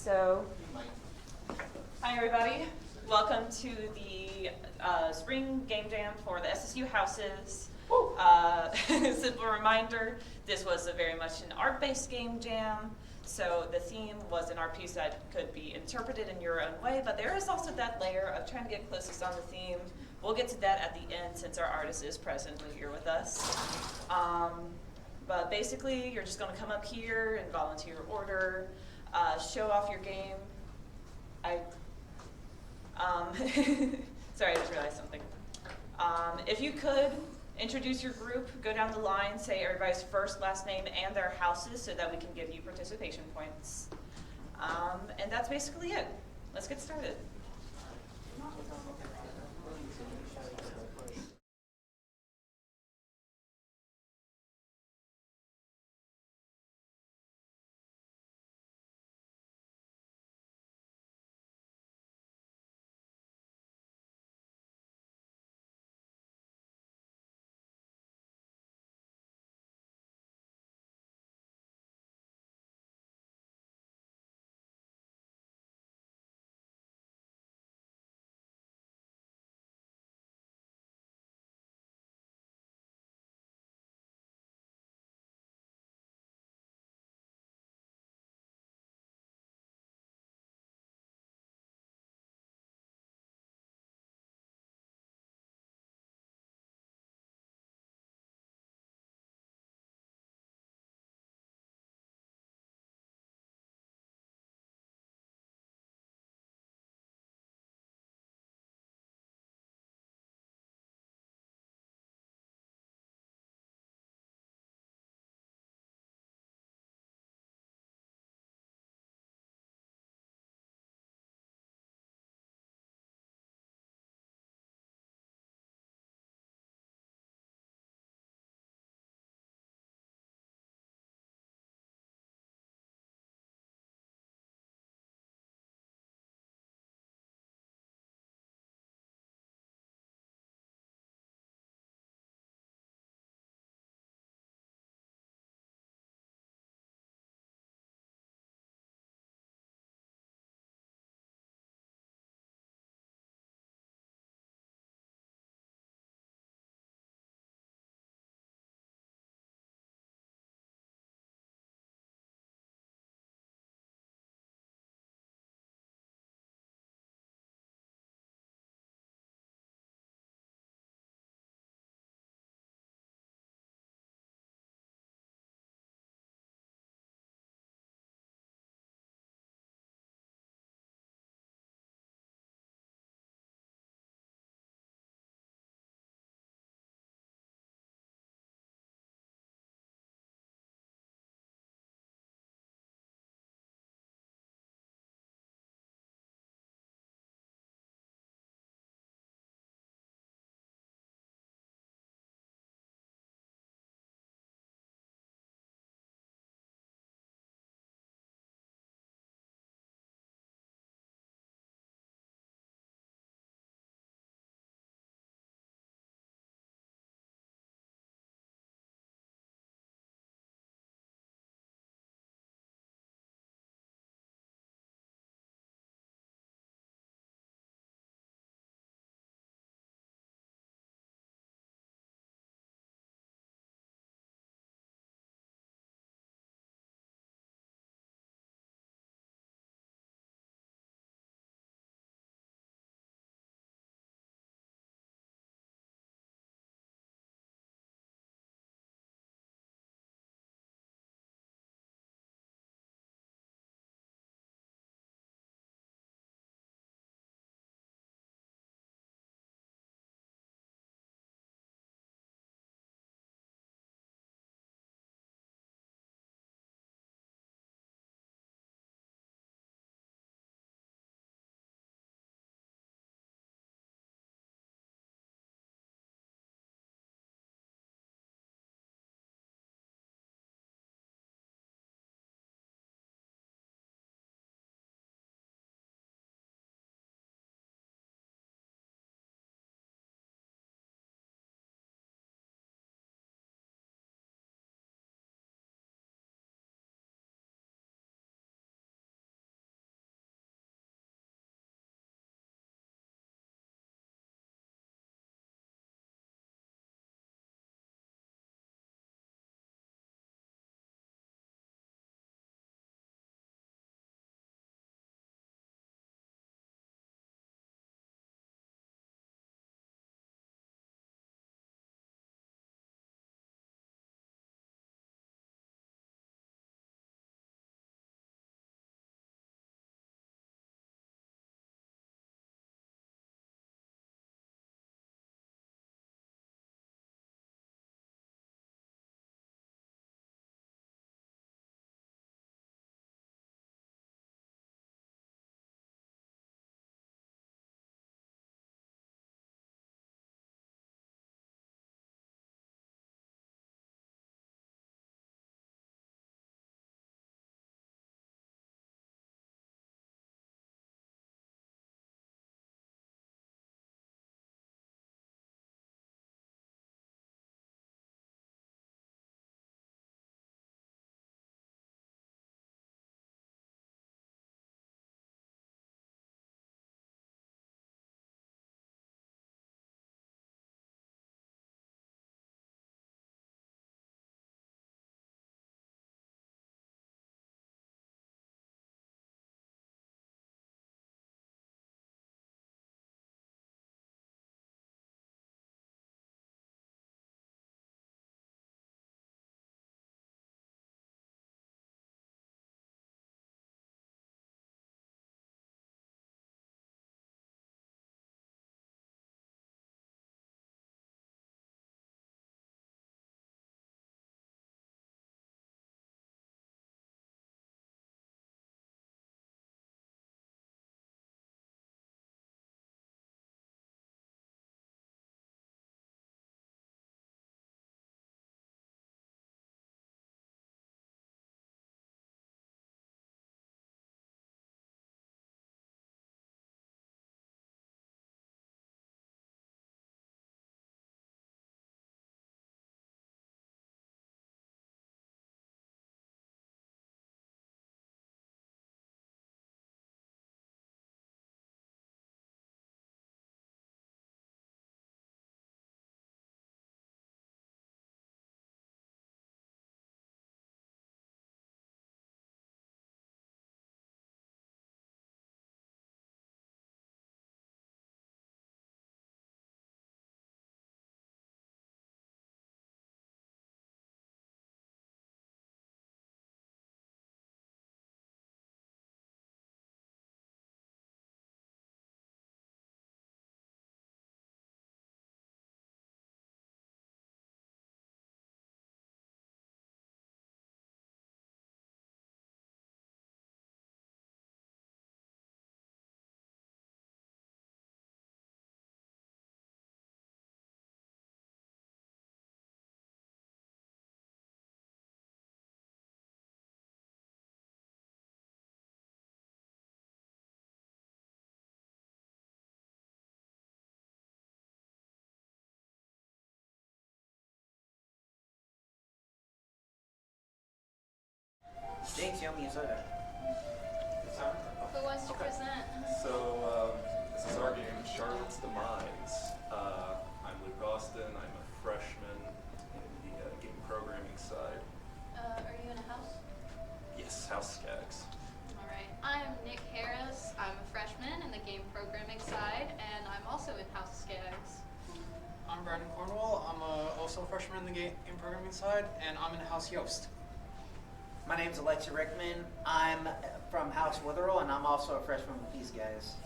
So, hi everybody. Welcome to the spring game jam for the SSU houses. Simple reminder, this was very much an art-based game jam. So the theme was an art piece that could be interpreted in your own way, but there is also that layer of trying to get closest on the theme. We'll get to that at the end since our artist is presently here with us. But basically, you're just going to come up here and volunteer order, show off your game. Sorry, I just realized something. If you could introduce your group, go down the line, say everybody's first, last name, and their houses so that we can give you participation points. And that's basically it. Let's get started. Jinx, yummy soda. Who wants to present? So, this is our game, Charlotte's Demise. I'm Luke Austin. I'm a freshman in the game programming side. Are you in a house? Yes, House Skags. Alright. I'm Nick Harris. I'm a freshman in the game programming side, and I'm also in House Skags. I'm Brandon Cornwall. I'm also a freshman in the game programming side, and I'm in House Yost. My name's Alexi Rickman. I'm from House Witherell, and I'm also a freshman with these guys.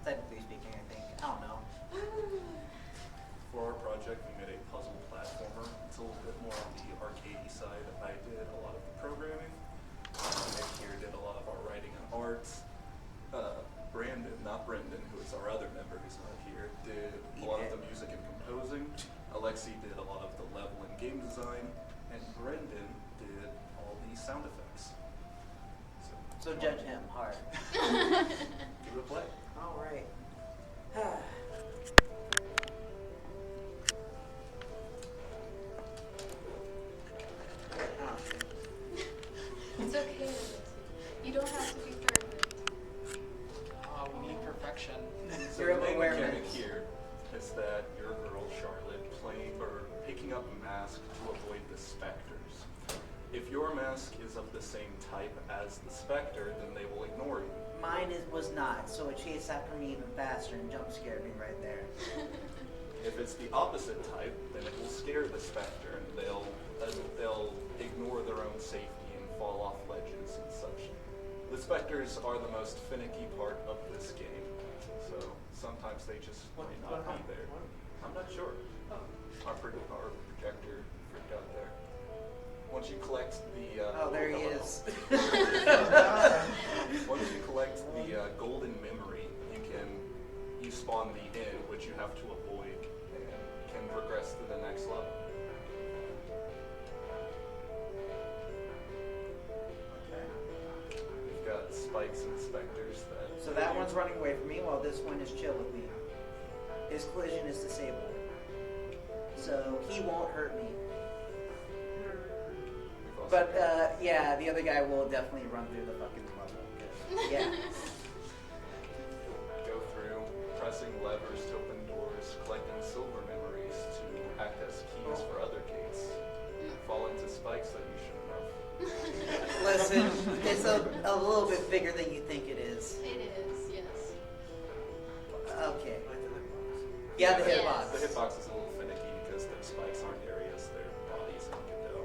Technically speaking, I think. I don't know. For our project, we made a puzzle platformer. It's a little bit more on the arcadey side. I did a lot of the programming. Nick here did a lot of our writing and arts. Brandon, not Brendan, who is our other member who's not here, did a lot of the music and composing. Alexi did a lot of the level and game design. And Brendan did all the sound effects. So judge him hard. Give it a play. All right. It's okay. You don't have to be perfect. We need perfection. So Your the main awareness. mechanic here is that your girl Charlotte picking up a mask to avoid the specters. If your mask is of the same type as the specter, then they will ignore you. Mine was not, so it chased after me even faster and jump scared me right there. If it's the opposite type, then it will scare the specter, and they'll ignore their own safety and fall off ledges and such. The specters are the most finicky part of this game, so sometimes they just might not be there. I'm not sure. Our projector freaked out there. Once you collect the Oh, there he is. once you collect the golden memory, you spawn the inn, which you have to avoid, and can progress to the next level. Okay. We've got spikes and specters that. So that one's running away from me while this one is chill with me. His collision is disabled. So he won't hurt me. We've also But got- yeah, the other guy will definitely run through the fucking level. Yeah. Go through pressing levers to open doors, collecting silver memories to act as keys for other gates. Fall into spikes that you shouldn't have. Listen, it's a little bit bigger than you think it is. It is, yes. Okay. Yeah, the Yes. hitbox. The hitbox is a little finicky because those spikes aren't areas, they're bodies that you can go.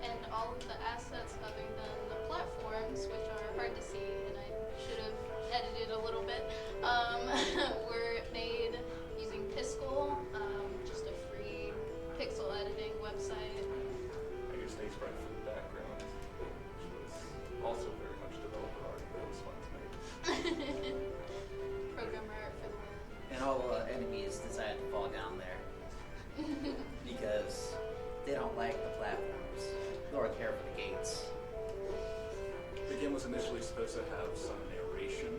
And all of the assets other than the platforms, which are hard to see, and I should have edited a little bit, were made using Piskel, just a free pixel editing website. I used Sprite for the background, which was also very much developer art, but it was fun to make. Programmer art for the win. And all the enemies decided to fall down there because they don't like the platforms nor care for the gates. The game was initially supposed to have some narration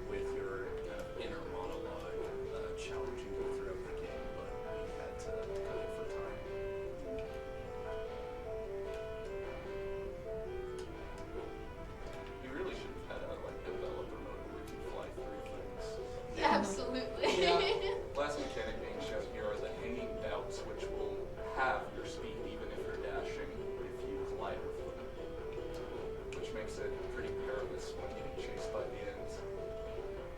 with your kind of inner monologue challenging you throughout the game, but we had to cut it for time. You really should have had a developer mode where you can fly through things. Absolutely. Last mechanic being shown here are the hanging belts, which will halve your speed even if you're dashing if you glide or flip, which makes it pretty perilous when getting chased by the ends.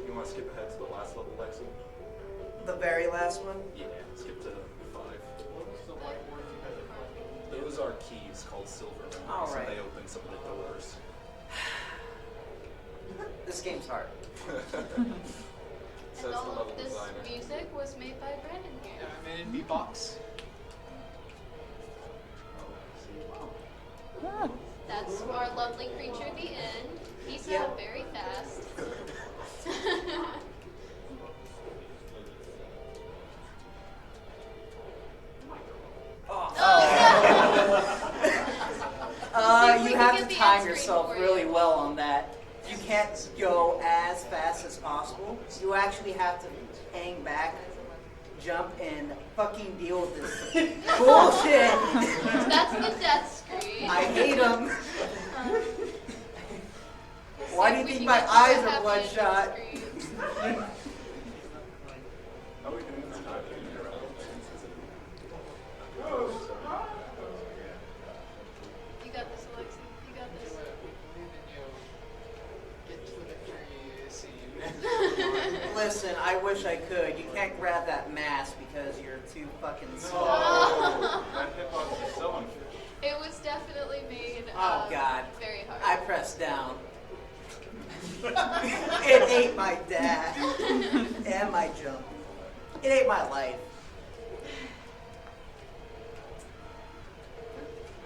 You want to skip ahead to the last level, Lexi? The very last one? Yeah, skip to 5. Those are keys called silver memories, All right. and they open some of the doors. This game's hard. So And it's the all level of this designer. music was made by Brandon here. Yeah, I made it in beatbox. That's our lovely creature, the end. He's Yeah. not very fast. If we You could have get to the time end screen yourself for really you. well on that. You can't go as fast as possible. You actually have to hang back jump and fucking deal with this bullshit. That's the death screen. I hate them. We'll Why see do you if we think can my get to eyes the are happy bloodshot? ending screen. How are we doing this time? You got this, Alexi. You got this. Get to the victory scene. Listen, I wish I could. You can't grab that mask because you're too fucking slow. That hitbox is so unfair. It was definitely made Oh, God. very hard. I pressed down. It ate my dad and my jump. It ate my life.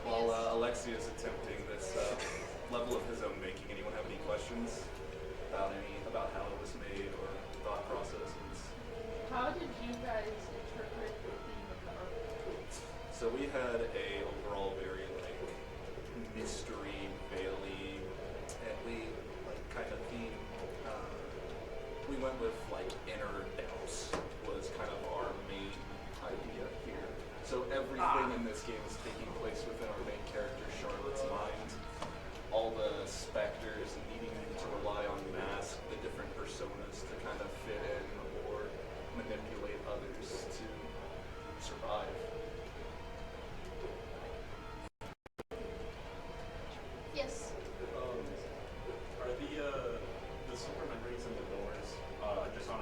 While Alexi is attempting this level of his own making, anyone have any questions about how it was made or thought processes? How did you guys interpret the theme of the artwork? So we had a overall very like mystery, veil-y, and we like kind of theme. We went with like inner doubts was kind of our main idea here. So everything in this game is taking place within our main character Charlotte's mind. All the specters needing to rely on mask, the different personas to kind of fit in or manipulate others to survive. Yes. Are the super memories in the doors just on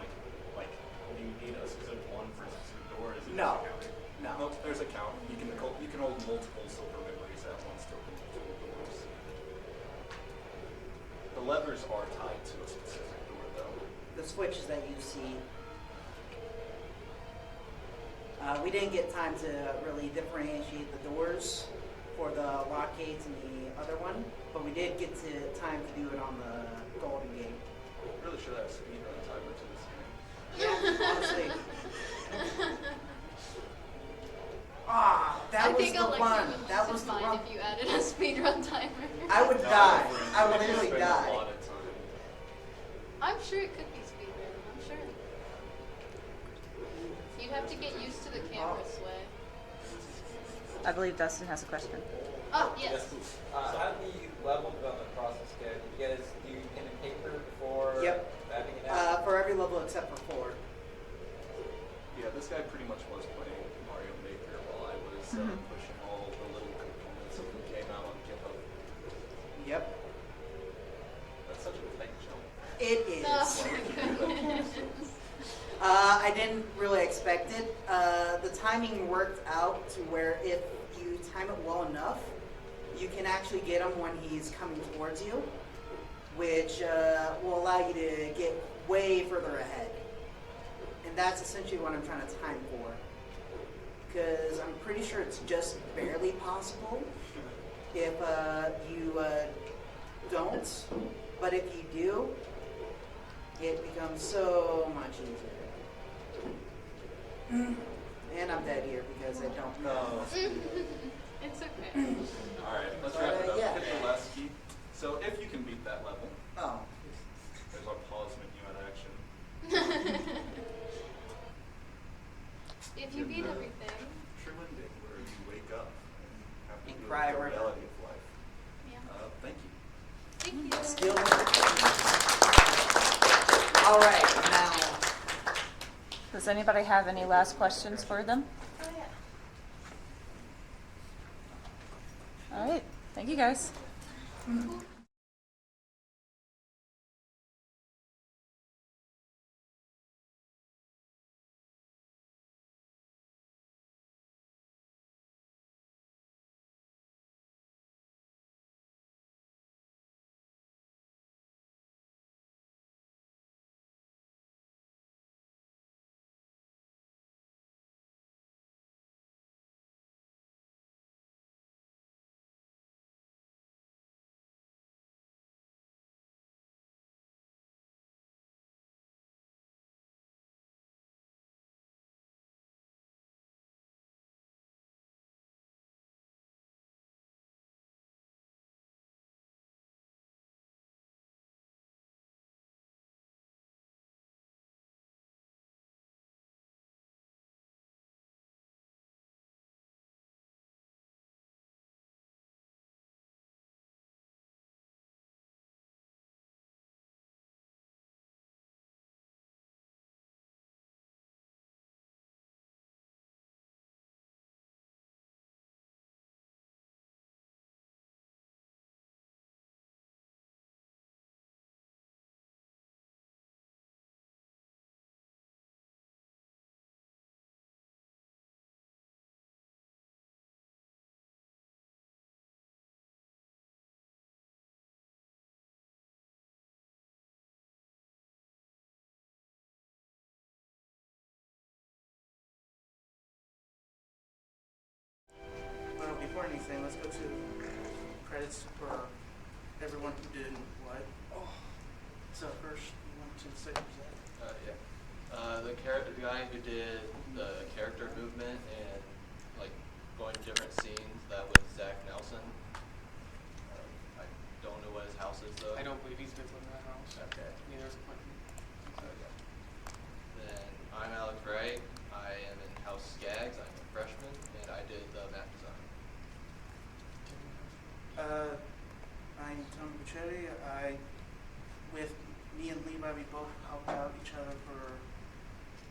like do you need a specific one for a specific door? Is it No. just a counter? No. Nope, there's a count. You can hold multiple silver memories at once to open multiple doors. The levers are tied to a specific door, though. The switches that you see. We didn't get time to really differentiate the doors for the lock gates and the other one, but we did get to time to do it on the Golden Gate. Really should have a speedrun timer to this game. Yeah, honestly. That I was think the Alexi one. would That lose was his the mind one. if you added a speedrun timer. I would No, die. we're- I would we're literally spending die. a lot of time. I'm sure it could be speedrun. I'm sure. You'd have to get used to the camera sway. I believe Dustin has a question. Oh, yes. How did the level development process go? Did you guys do pen and paper before Yep. mapping it out? For every level except for 4. Yeah, this guy pretty much was playing Mario Maker while I was pushing all the little components of the game out on GitHub. Yep. That's such a tight jump. It is. Oh my goodness. I didn't really expect it. The timing worked out to where if you time it well enough, you can actually get him when he's coming towards you, which will allow you to get way further ahead. And that's essentially what I'm trying to time for. Because I'm pretty sure it's just barely possible if you don't. But if you do, it becomes so much easier. And I'm dead here because I don't know. It's okay. Alright, let's wrap it up. Yeah. Hit the last key. So if you can beat that level, Oh. there's our pause menu in action. If you beat everything. True ending where you wake up and have to And deal cry with the river. reality of life. Yeah. Thank you. Thank you. Skill. All right, now. Does anybody have any last questions for them? Oh, yeah. All right. Thank you, guys. Cool. before anything, let's go to credits for everyone who did what. Oh. So first, you want to say who's that? The guy who did the character movement and like going to different scenes, that was Zach Nelson. I don't know what his house is though. I don't believe he's been in that house. Okay. Neither is Quentin. Okay. Then I'm Alex Wright. I am in House Skaggs. I'm a freshman, and I did the map design. I'm Tony Buccetti. With me and Levi, we both helped out each other for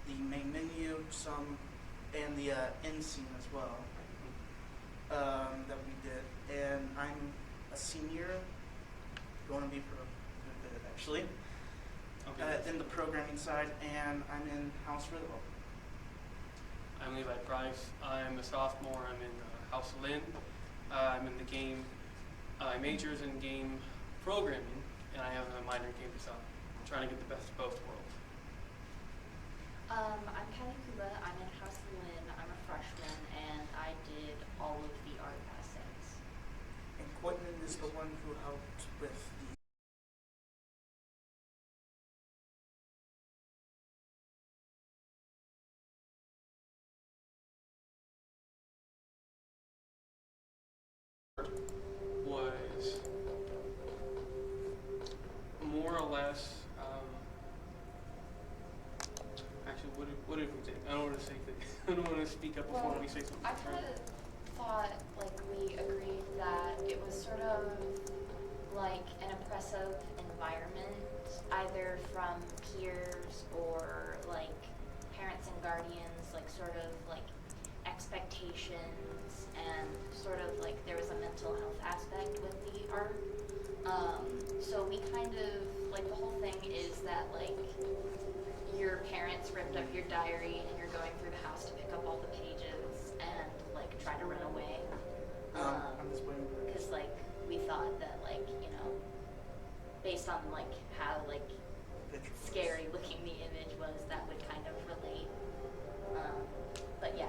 the main menu, and the end scene as well, that we did. And I'm a senior, going to be for a bit actually, in the programming side, and I'm in House Rhythm. I'm Levi Price. I'm a sophomore. I'm in House Lynn. I'm in the game. I majors in game programming, and I have a minor in game design. I'm trying to get the best of both worlds. I'm Kelly Kuba. I'm in House Lynn. I'm a freshman, and I did all of the art assets. And Quentin is the one who helped with the was more or less, actually, what did we think? I don't want to say things. I don't want to speak up before we say something. I kind of thought, like, we agreed that it was sort of like an oppressive environment, either from peers or like parents and guardians, like sort of like expectations, and sort of like there was a mental health aspect with the art. So we kind of, like, the whole thing is that like your parents ripped up your diary and you're going through the house to pick up all the pages and like try to run away. I'm just waiting for Because like we thought that, like, you know, based on like how like scary looking the image was, that would kind of relate. But yeah.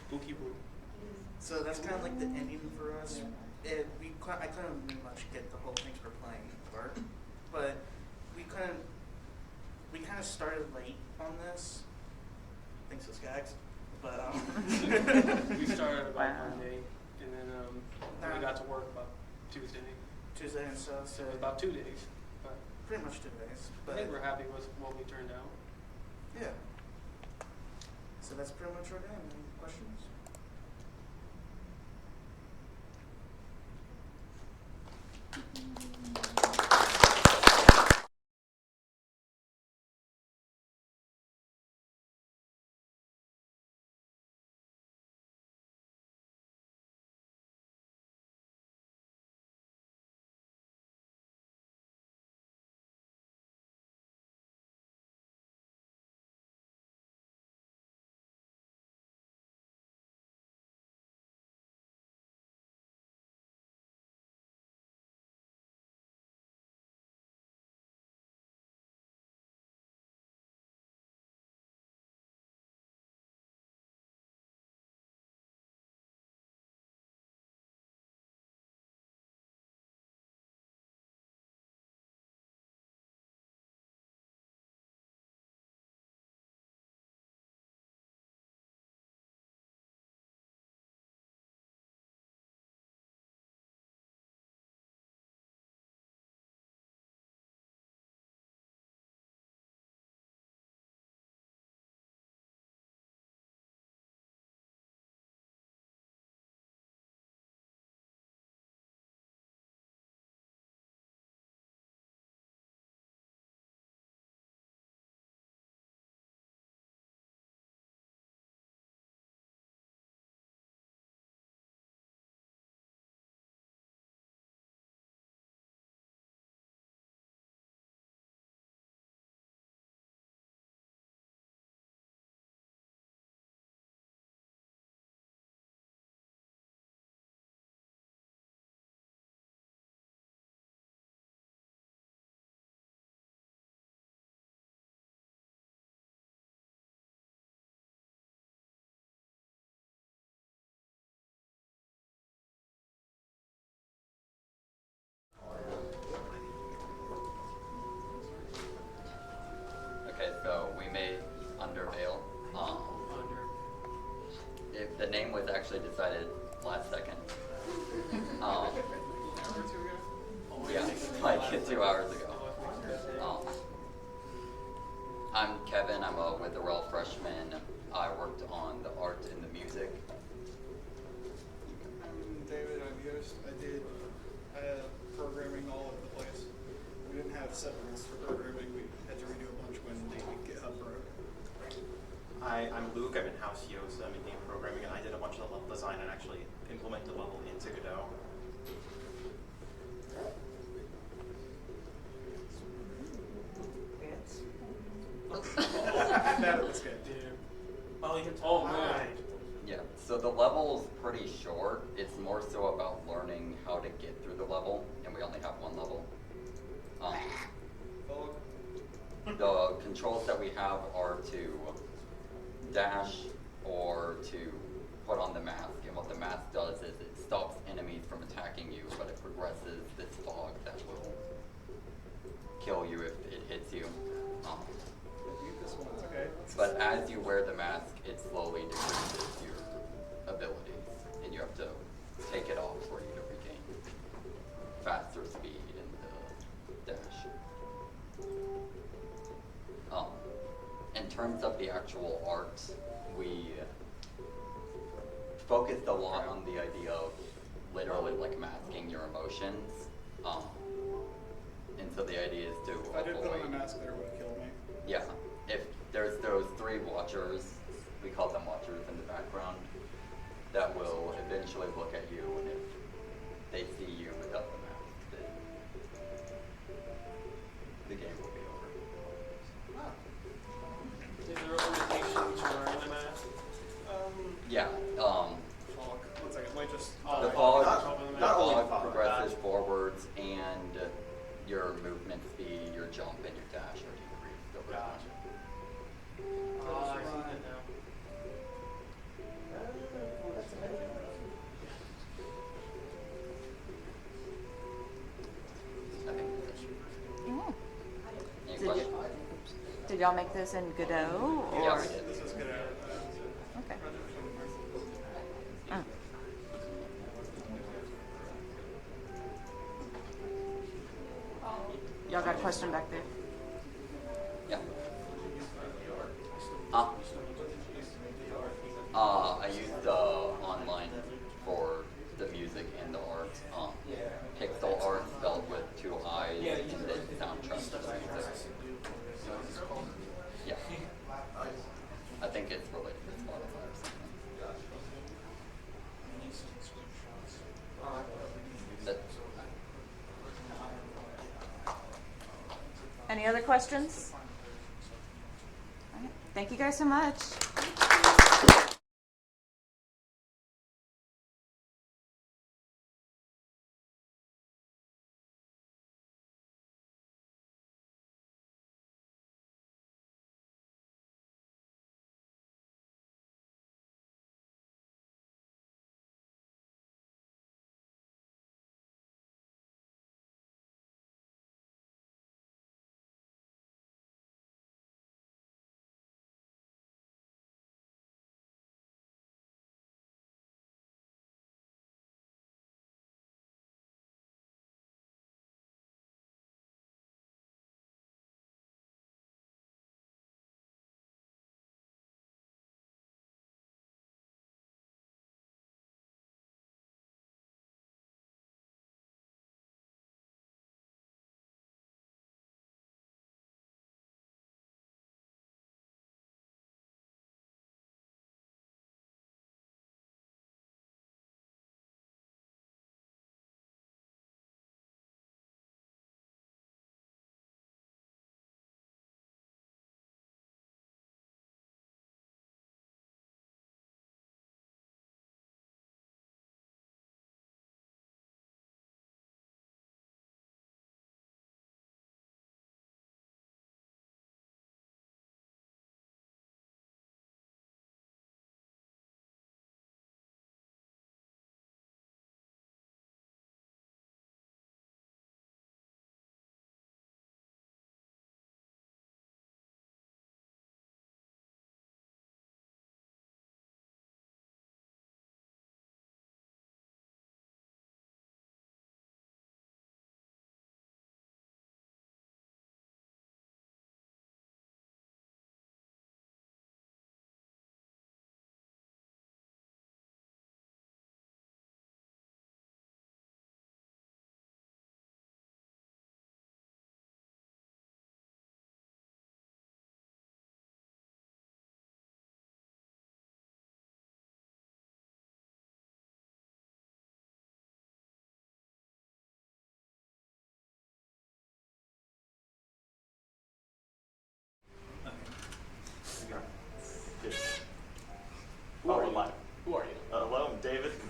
Spooky boo. So that's kind of like the ending for us. I couldn't really much get the whole things for playing part, but we kind of started late on this. Thanks to Skaggs, but We started about Monday, and then we got to work about Tuesday. And so it was about 2 days. But pretty much 2 days. I But think we're happy with what we turned out. yeah. So that's pretty much our game. Any questions? actually decided last second. Yeah, like 2 hours ago. I'm Kevin. I'm a Witherell freshman. I worked on the art and the music. I'm David. I'm Yost. I did programming all over the place. We didn't have separate for programming. We had to redo a bunch when the GitHub broke. Hi, I'm Luke. I'm in House Yost. I'm in game programming, and I did a bunch of the level design and actually implemented the level into Godot. I'm bad at this game. Oh man. Yeah, so the level is pretty short. It's more so about learning how to get through the level, and we only have one level. The controls that we have are to dash or to put on the mask, and what the mask does is it stops enemies from attacking you, but it progresses this fog that will kill you if it hits you. Okay. But as you wear the mask, it slowly decreases your abilities, and you have to take it off for you to regain faster speed in the dash. In terms of the actual art, we focused a lot on the idea of literally like masking your emotions. And so the idea is to If I did put on avoid. a mask there, it would have killed me. Yeah, if there's those 3 watchers, we call them watchers in the background, that will eventually look at you, and if they see you without the mask, then the game will be over. Is there a limitation to wearing the mask? Yeah, Fog. 1 second. Might just. the fog, not only the fog, progresses forwards, and your movement speed, your jump, and your dash are decreased over time. I see that now. I think that's it. Oh. Any Did questions? Did y'all make this in Godot? Or? Yeah, we did. This is good. Okay. Mm. Y'all got a question back there? Yeah. I used online for the music and the art. Pixel art spelled with 2 I's, and then soundtrack to the music. Yeah. I think it's related to Spotify or something. That, Any other questions? All right. Thank you guys so much.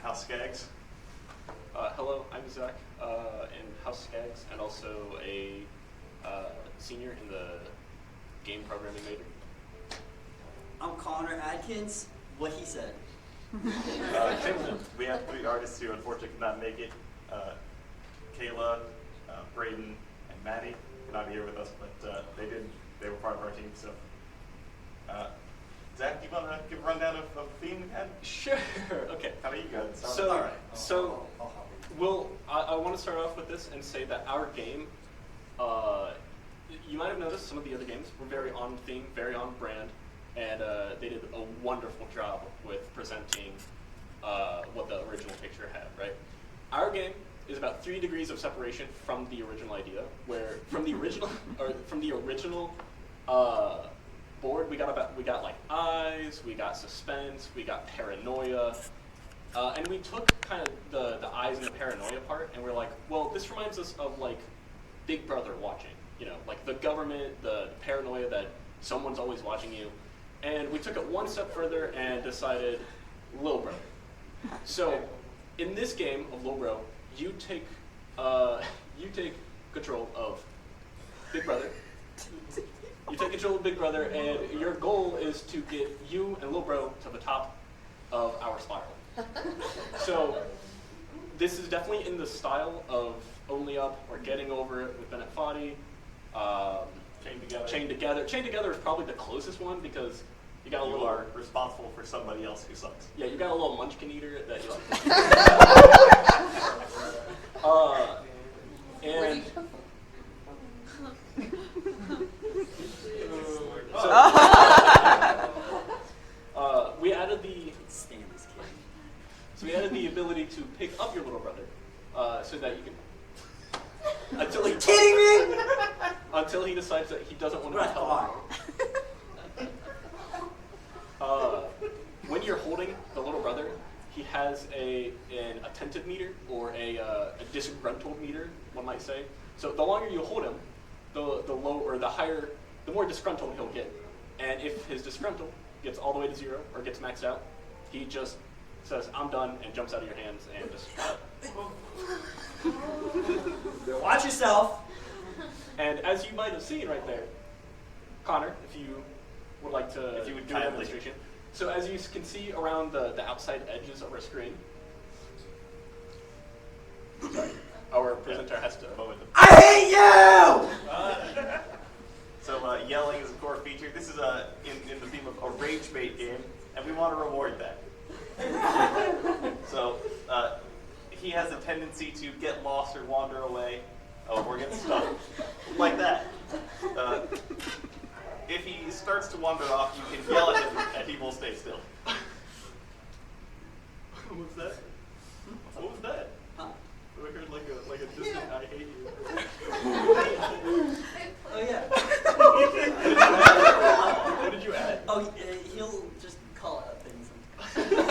House Skaggs. Hello, I'm Zach in House Skaggs, and also a senior in the game programming major. I'm Connor Adkins. What he said. We have 3 artists who unfortunately could not make it. Kayla, Braden, and Maddie are not here with us, but they were part of our team. So, Zach, do you want to give a rundown of the theme we had? Sure. Okay. How about you guys? So, all right. I want to start off with this and say that our game, you might have noticed some of the other games were very on theme, very on brand, and they did a wonderful job with presenting what the original picture had, right? Our game is about 3 degrees of separation from the original idea, where from the original board we got like eyes, we got suspense, we got paranoia, and we took kind of the eyes and the paranoia part, and we're like, well, this reminds us of like Big Brother watching, you know, like the government, the paranoia that someone's always watching you, and we took it one step further and decided Lil Bro. So in this game of Lil Bro, you take control of Big Brother. You take control of Big Brother, and your goal is to get you and Lil Bro to the top of our spiral. So this is definitely in the style of Only Up or Getting Over It with Bennett Foddy. Chained Together is probably the closest one because you got a little. You are responsible for somebody else who sucks. Yeah, you got a little munchkin eater that you like. We added the. So we added the ability to pick up your little brother, so that you can. Until he. Kidding me? Until he decides that he doesn't want to be held. When you're holding the little brother, he has an attentive meter or a disgruntled meter, one might say. So the longer you hold him, the more disgruntled he'll get. And if his disgruntled gets all the way to 0 or gets maxed out, he just says, "I'm done," and jumps out of your hands and just. Watch yourself. And as you might have seen right there, Connor, if you would like to do a demonstration. So as you can see around the outside edges of our screen, sorry, our presenter has to. I hate you! So yelling is a core feature. This is in the theme of a rage bait game, and we want to reward that. So he has a tendency to get lost or wander away, or get stuck, like that. If he starts to wander off, you can yell at him, and he will stay still. What was that? What was that? Huh? We heard like a distant "I hate you." Oh yeah. What did you add? Oh, he'll just call out things sometimes.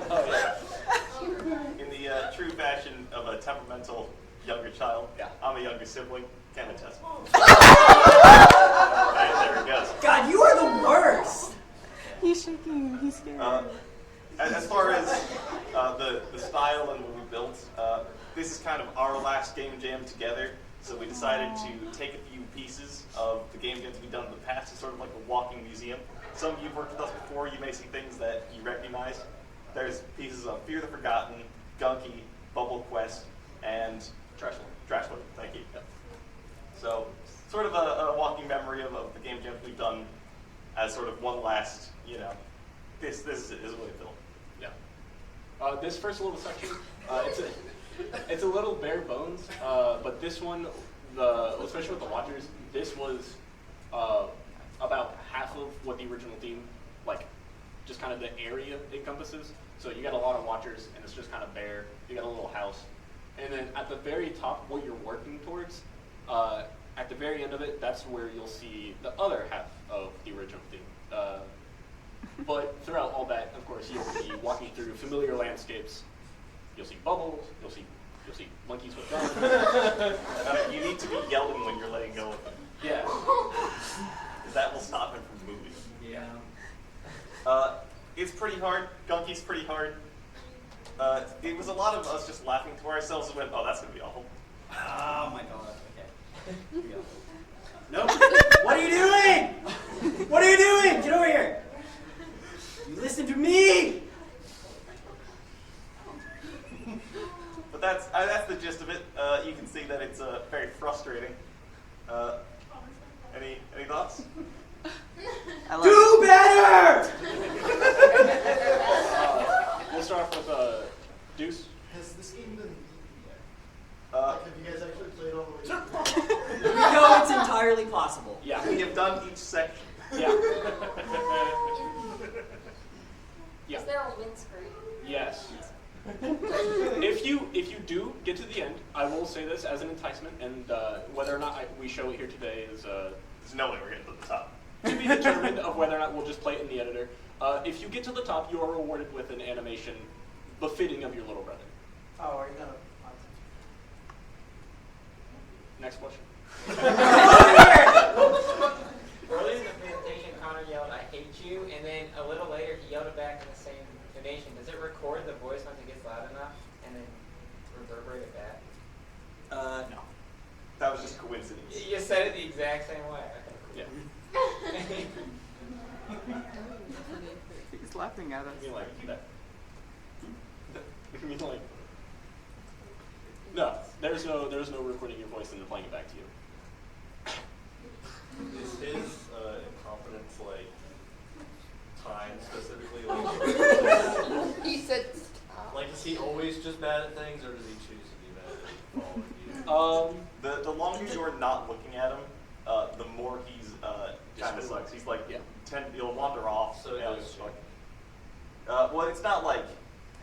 Oh yeah. In the true fashion of a temperamental younger child, I'm a younger sibling. Can attest. Right, there it goes. God, you are the worst. He's shaking. He's scared. As far as the style and what we built, this is kind of our last game jam together. So we decided to take a few pieces of the game jams we've done in the past. It's sort of like a walking museum. Some of you have worked with us before. You may see things that you recognize. There's pieces of Fear the Forgotten, Gunky, Bubble Quest, and Trashwood. Thank you. Yep. So sort of a walking memory of the game jams we've done as sort of one last, this is what it built. Yeah. This first little section, it's a little bare bones, but this one, especially with the watchers, this was about half of what the original theme, like, just kind of the area encompasses. So you got a lot of watchers, and it's just kind of bare. You got a little house. And then at the very top, what you're working towards, at the very end of it, that's where you'll see the other half of the original theme. But throughout all that, of course, you'll be walking through familiar landscapes. You'll see bubbles. You'll see monkeys with guns. You need to be yelling when you're letting go of them. Yeah. Because that will stop him from moving. Yeah. It's pretty hard. Gunky's pretty hard. It was a lot of us just laughing to ourselves and went, oh, that's going to be awful. Oh my god, okay. Nope. What are you doing? What are you doing? Get over here. You listen to me. But that's the gist of it. You can see that it's very frustrating. Any thoughts? Do better! We'll start off with Deuce. Has this game been Have you guys actually played all the way through? We know it's entirely possible. Yeah. We have done each section. Yeah. Is there a win screen? Yes. If you do get to the end, I will say this as an enticement, and whether or not we show it here today is there's no way we're getting to the top. To be determined of whether or not we'll just play it in the editor. If you get to the top, you are rewarded with an animation befitting of your little brother. Oh, are you gonna? Next question. Early in the presentation, Connor yelled, "I hate you," and then a little later he yelled it back in the same intonation. Does it record the voice once it gets loud enough and then reverberate it back? No. That was just coincidence. You said it the exact same way. Okay, cool. Yeah. He's laughing at us. You mean like that? You mean like? No, there's no recording your voice and then playing it back to you. Is his incompetence like time specifically? Like, He said stop. like, is he always just bad at things, or does he choose to be bad at following you? The longer you're not looking at him, the more he's kind of sucks. He's like, he'll wander off. So it and does it's like, well, it's not like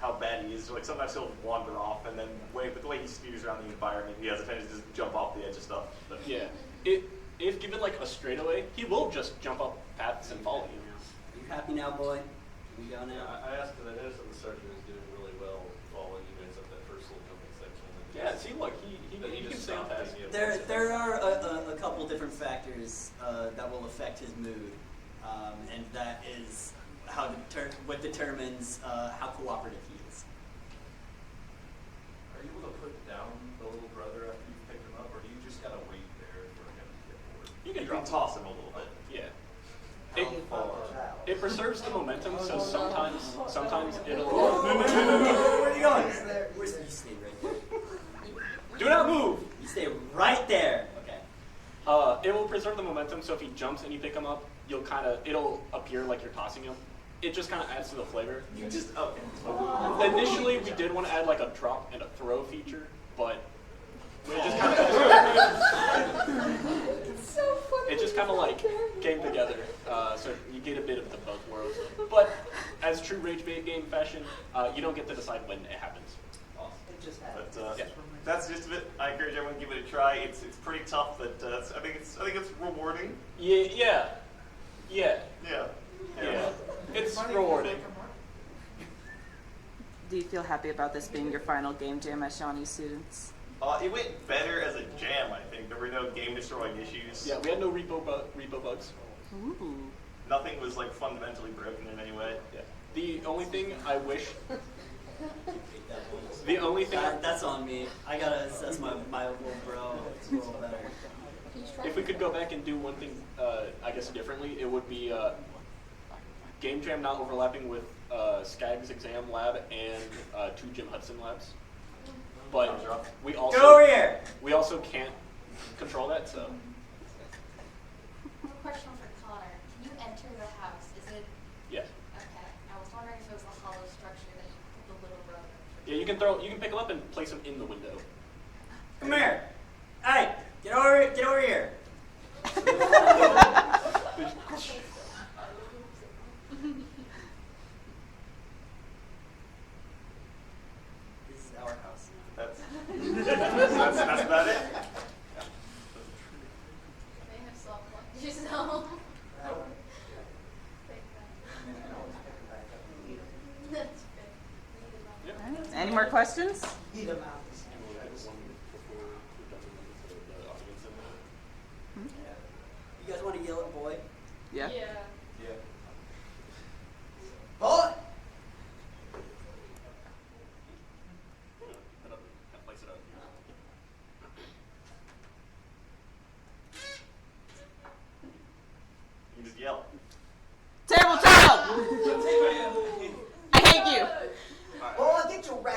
how bad he is. Like sometimes he'll wander off, and then with the way he steers around the environment, he has a tendency to just jump off the edge of stuff. But Yeah. If given like a straightaway, he will just jump up paths and follow you. Are you happy now, boy? Can we go now? I asked because I noticed that the sergeant was doing really well following you guys up that first little jumping section. Yeah, see, look, he can just stay on stopped task. being able There to- are a couple different factors that will affect his mood, and that is what determines how cooperative he is. Are you able to put down the little brother after you pick him up, or do you just gotta wait there for him to get bored? You can toss him a little bit. Yeah. It preserves the momentum, so sometimes it'll. Where are you going? You stay right there. Do not move. You stay right there. Okay. It will preserve the momentum, so if he jumps and you pick him up, it'll appear like you're tossing him. It just kind of adds to the flavor. You just okay. Initially, we did want to add like a drop and a throw feature, but it just kind of like came together. So you get a bit of the both worlds. But as true Rage Bait game fashion, you don't get to decide when it happens. It just happened. But that's just it. I encourage everyone to give it a try. It's pretty tough, but I think it's rewarding. Yeah. It's Funny, rewarding. Do you feel happy about this being your final game jam as Shawnee students? It went better as a jam, I think. There were no game-destroying issues. Yeah, we had no repo bugs. Ooh. Nothing was like fundamentally broken in any way. Yeah. The only thing I wish. That's on me. I gotta assess my little bro a little better. If we could go back and do one thing, I guess differently, it would be game jam not overlapping with Skag's exam lab and 2 Jim Hudson labs. But we also Get over here. We also can't control that, so. I have a question for Connor. Can you enter the house? Is it? Yes. Okay. I was wondering if it was a hollow structure that you put the little brother. Yeah, you can pick them up and place them in the window. Come here. Hey, get over here. This is our house. That's about it. May have self-plugged yourself. That's good. Any more questions? Eat them out. You guys want to yell at boy? Yeah. Yeah. Boy!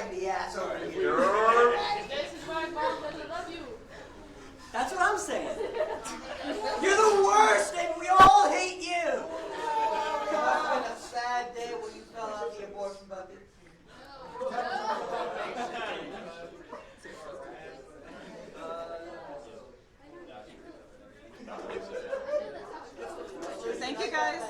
raggedy ass over here. This is why mom doesn't love you. That's what I'm saying. You're the worst, and we all hate you. It must have been a sad day when you fell out the abortion bucket. Thank you guys.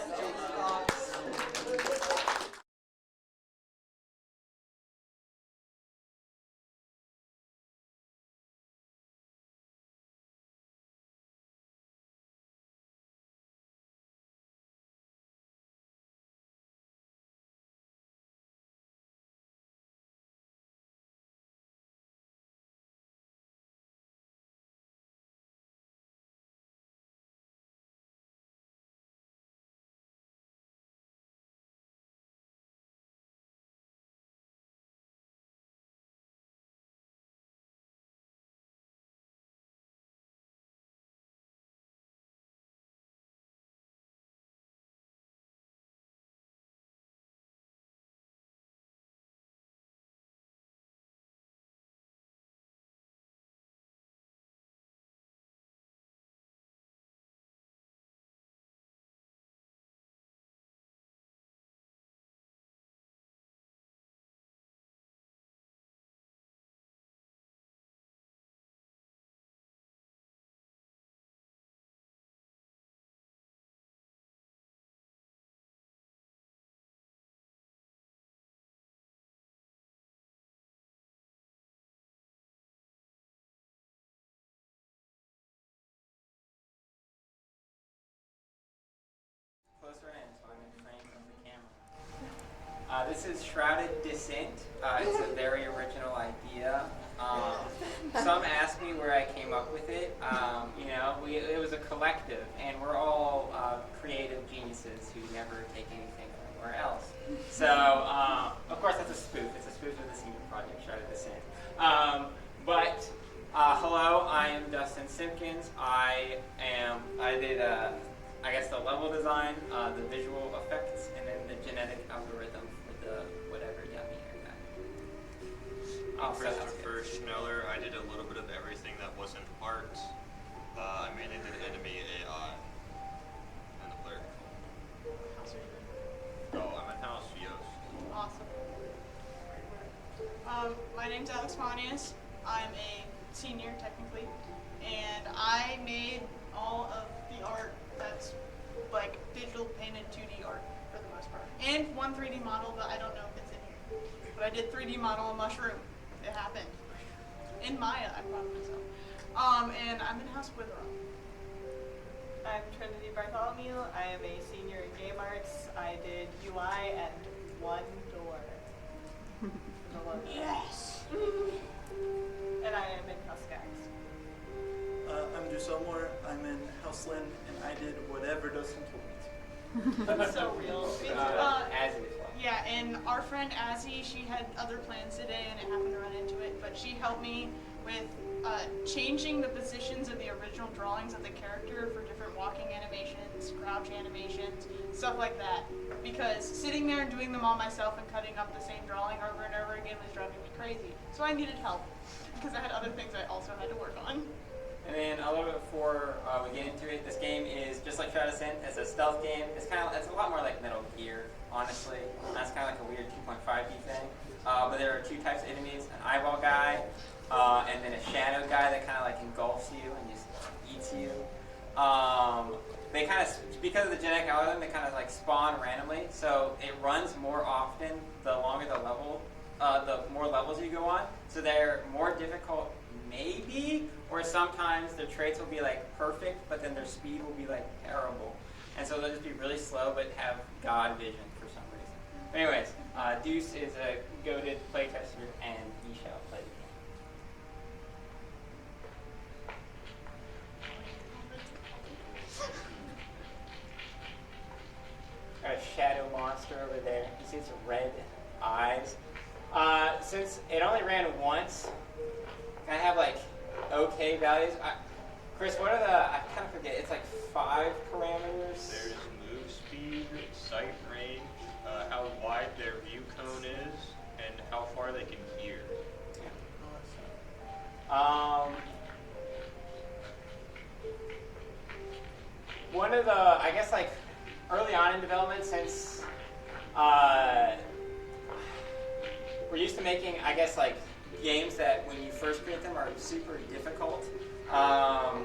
Closer in, so I'm in frame of the camera. This is Shrouded Descent. It's a very original idea. Some ask me where I came up with it. It was a collective, and we're all creative geniuses who never take anything from anywhere else. So, of course, that's a spoof. It's a spoof of the Secret Project, Shrouded Descent. Hello, I am Dustin Simpkins. I did the level design, the visual effects, and then the genetic algorithm for the whatever yummy haircut. I'm Christopher Schneller. I did a little bit of everything that wasn't art. I mainly did enemy AI and the player control. Oh, I'm in house Yost. Awesome. My name's Alex Manius. I'm a senior, technically, and I made all of the art that's like digital painted 2D art for the most part. And one 3D model, but I don't know if it's in here. But I did 3D model a mushroom. It happened. In Maya, I'm proud of myself. And I'm in House Witherell. I'm Trinity Bartholomew. I am a senior in game arts. I did UI and one door. Yes! And I am in House Gax. I'm Duselmore. I'm in House Lynn, and I did whatever Dustin told me to. That's so real. Azzy. Yeah, and our friend Azzy, she had other plans today, and it happened to run into it, but she helped me with changing the positions of the original drawings of the character for different walking animations, crouch animations, stuff like that. Because sitting there and doing them all myself and cutting up the same drawing over and over again was driving me crazy. So I needed help, because I had other things I also had to work on. And then a little bit before we get into it, this game is just like Shrouded Descent. It's a stealth game. It's a lot more like Metal Gear, honestly. That's kind of like a weird 2.5D thing. But there are two types of enemies: an eyeball guy, and then a shadow guy that kind of like engulfs you and just eats you. They kind of, because of the genetic algorithm, they kind of like spawn randomly. So it runs more often the longer the level, the more levels you go on. So they're more difficult. Maybe, or sometimes their traits will be like perfect, but then their speed will be like terrible. And so they'll just be really slow, but have God vision for some reason. But anyways, Deuce is a goated playtester, and he shall play the game. A shadow monster over there. You see its red eyes. Since it only ran once, I have like okay values. Chris, what are I kind of forget. It's like 5 parameters. There's move speed, sight range, how wide their view cone is, and how far they can hear. One of the, I guess, like early on in development, since we're used to making, I guess, like games that when you first create them are super difficult. I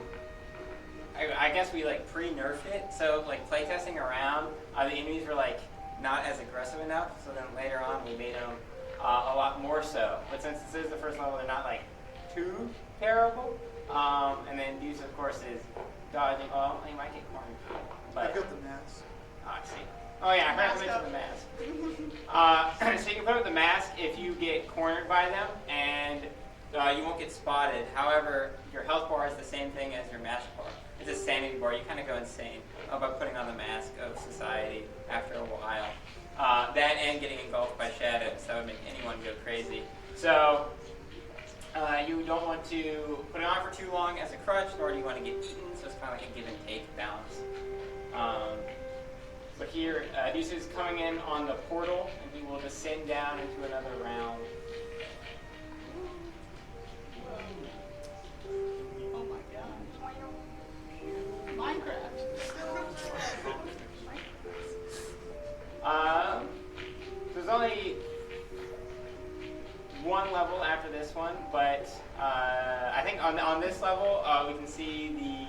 guess we like pre-nerfed it, so like playtesting around, the enemies were like not as aggressive enough. So then later on we made them a lot more so. But since this is the first level, they're not like too terrible. And then Deuce, of course, is dodging. Oh, he might get cornered. But I got the mask. I see. Oh yeah, I forgot to mention the mask. So you can put up the mask if you get cornered by them, and you won't get spotted. However, your health bar is the same thing as your mask bar. It's a sanity bar. You kind of go insane by putting on the mask of society after a while. That and getting engulfed by shadows. That would make anyone go crazy. So you don't want to put it on for too long as a crutch, nor do you want to get eaten. So it's kind of like a give and take balance. But here, Deuce is coming in on the portal, and he will descend down into another round. Oh my god. Minecraft. There's only one level after this one, but I think on this level we can see the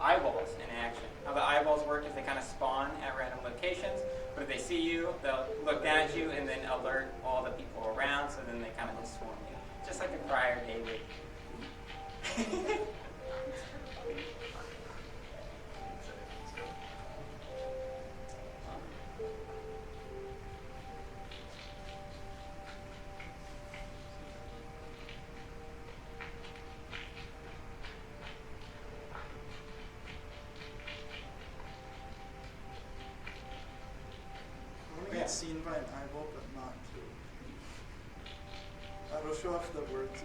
eyeballs in action. How the eyeballs work is they kind of spawn at random locations, but if they see you, they'll look down at you and then alert all the people around, so then they kind of just swarm you. Just like the prior David. I want to get seen by an eyeball, but not killed. It'll show off the words.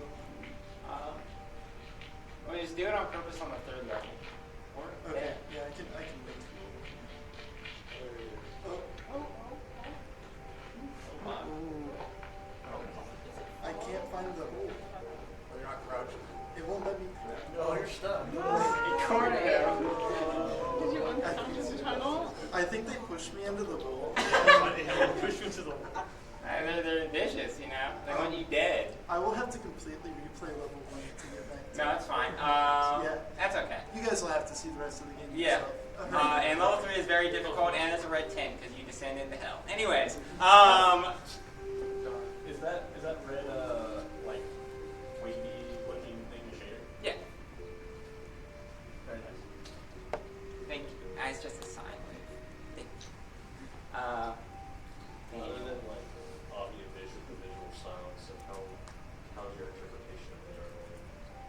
Well, just do it on purpose on the third level. Okay, yeah, I can wait. I can't find the hole. You're not crouching. It won't let me crouch. No, you're stuck. You cornered him. Did you uncrouch the tunnel? I think they pushed me into the bowl. Push you into the wall. They're vicious, you know. They want you dead. I will have to completely replay level 1 to get back to No, it's fine. yeah. That's okay. You guys will have to see the rest of the game Yeah. yourself. And level 3 is very difficult, and it's a red 10 because you descend into hell. Anyways, Is that red like wavy looking thing the shader? Yeah. Very nice. Thank you. It's just a sine wave. Thank you. Other than like audio visual, the visual sounds, and how's your interpretation of the art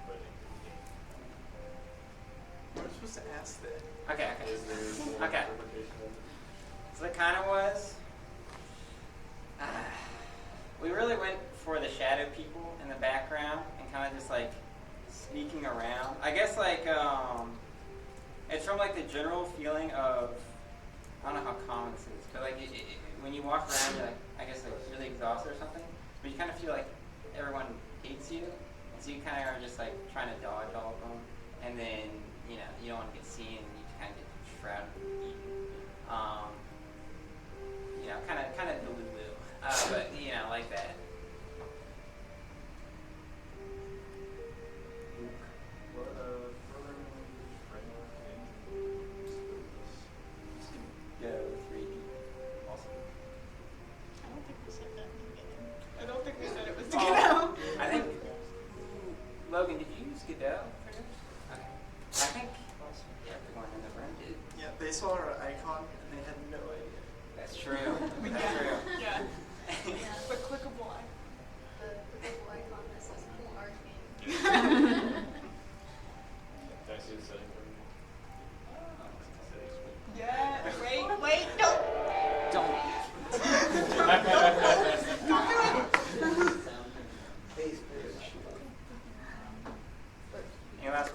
running through the game? We're supposed to ask that. Okay. Is there some Okay. interpretation of it? So it kind of was. We really went for the shadow people in the background and kind of just like sneaking around. I guess like it's from like the general feeling of, I don't know how common this is, but like when you walk around, you're like, I guess like really exhausted or something, but you kind of feel like everyone hates you, and so you kind of are just like trying to dodge all of them, and then you know you don't want to get seen, and you kind of get shrouded and eaten. You know, kind of delulu, but you know, like that. What programming language framework engine Go 3D. Awesome. I don't think we said that in the beginning. I don't think we said it was to Oh, get out. I think Logan, did you use Godot for this? Okay. I think everyone in the room did. Yeah, they saw our icon and they had no idea. That's true. That's true. Yeah. Yeah. The clickable icon. The clickable icon that says full arcane. Can I see the setting for you? Yeah. Wait, no. Don't. Don't do it. Any last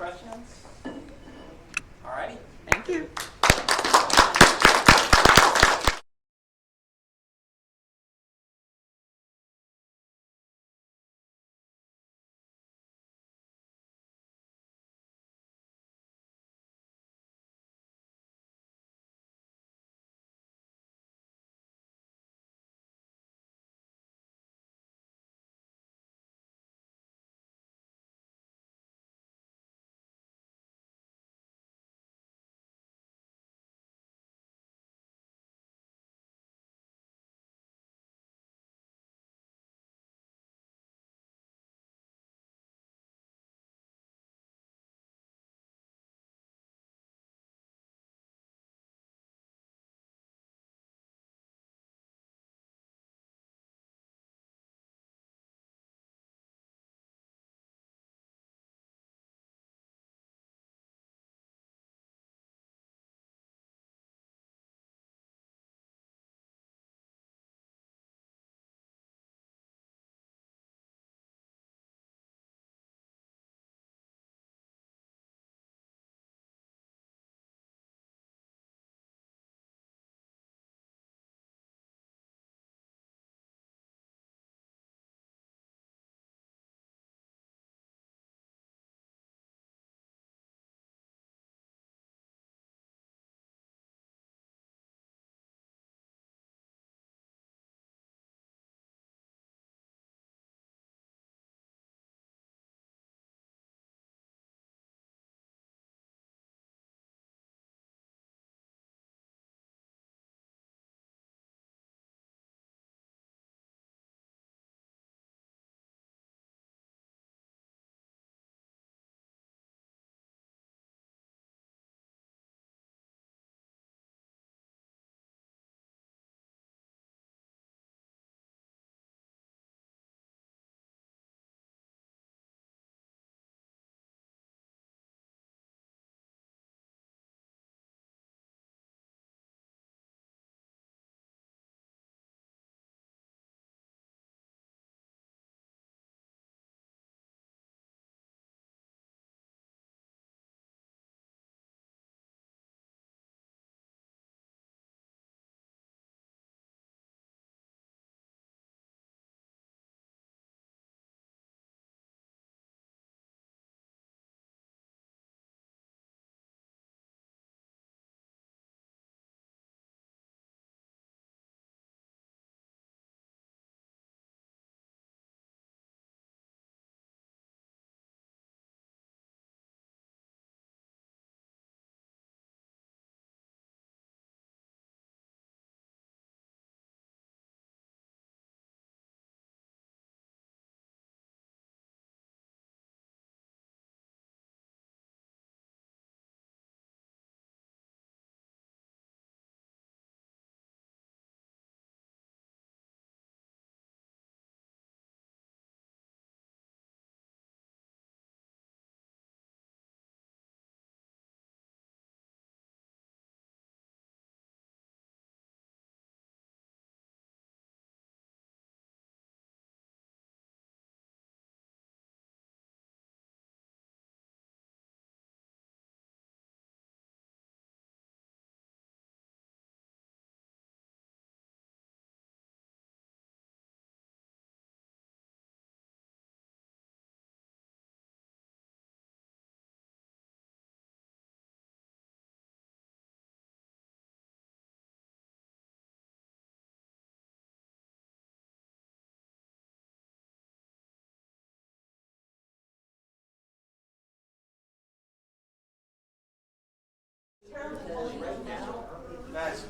Because right now, Guys,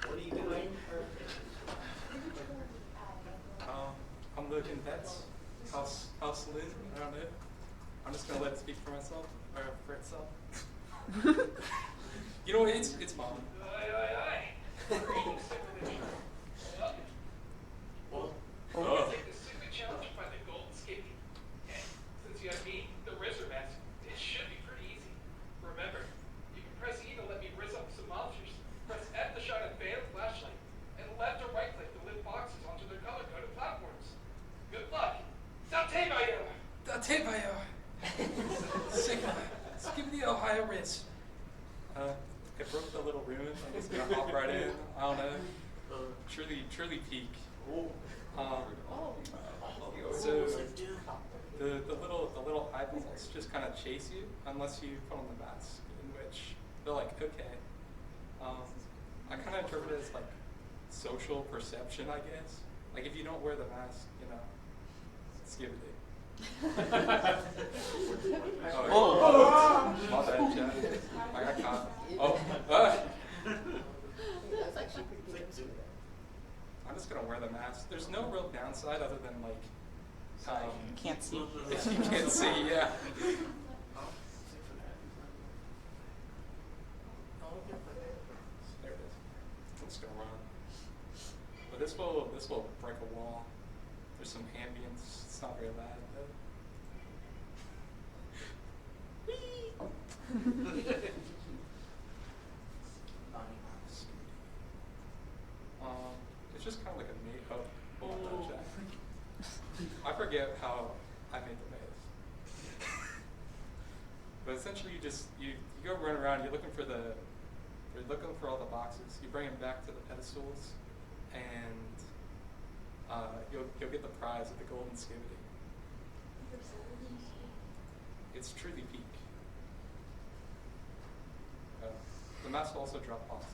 what are you doing? I'm looking pets. House Lynn, I don't know. I'm just gonna let it speak for myself, or for itself. You know what, it's fine. We'll take the secret challenge by the golden skippy. And since you have me, the Rizzer master, it should be pretty easy. Remember, you can press E to let me rizz up some monsters, press F to shine a fan flashlight, and left or right click to lift boxes onto their color-coded platforms. Good luck. Datebayo! Datebayo! Sick of it. Give me the Ohio Riz. I broke the little rune. I'm just gonna hop right in. I don't know. Truly peak. So the little eyeballs just kind of chase you unless you put on the mask, in which they're like, okay. I kind of interpret it as like social perception, I guess. Like if you don't wear the mask, you know, skibidi. Oh, my bad, Chad. I got caught. Oh, That's actually pretty good. I'm just gonna wear the mask. There's no real downside other than like, Can't see. If you can't see, yeah. There it is. I'm just gonna run. But this will break a wall. There's some ambience. It's not very loud though. It's just kind of like a makeup. I forget how I made the maze. But essentially you go run around, you're looking for all the boxes, you bring them back to the pedestals, and you'll get the prize of the golden skibidi. It's truly peak. The mask will also drop boxes.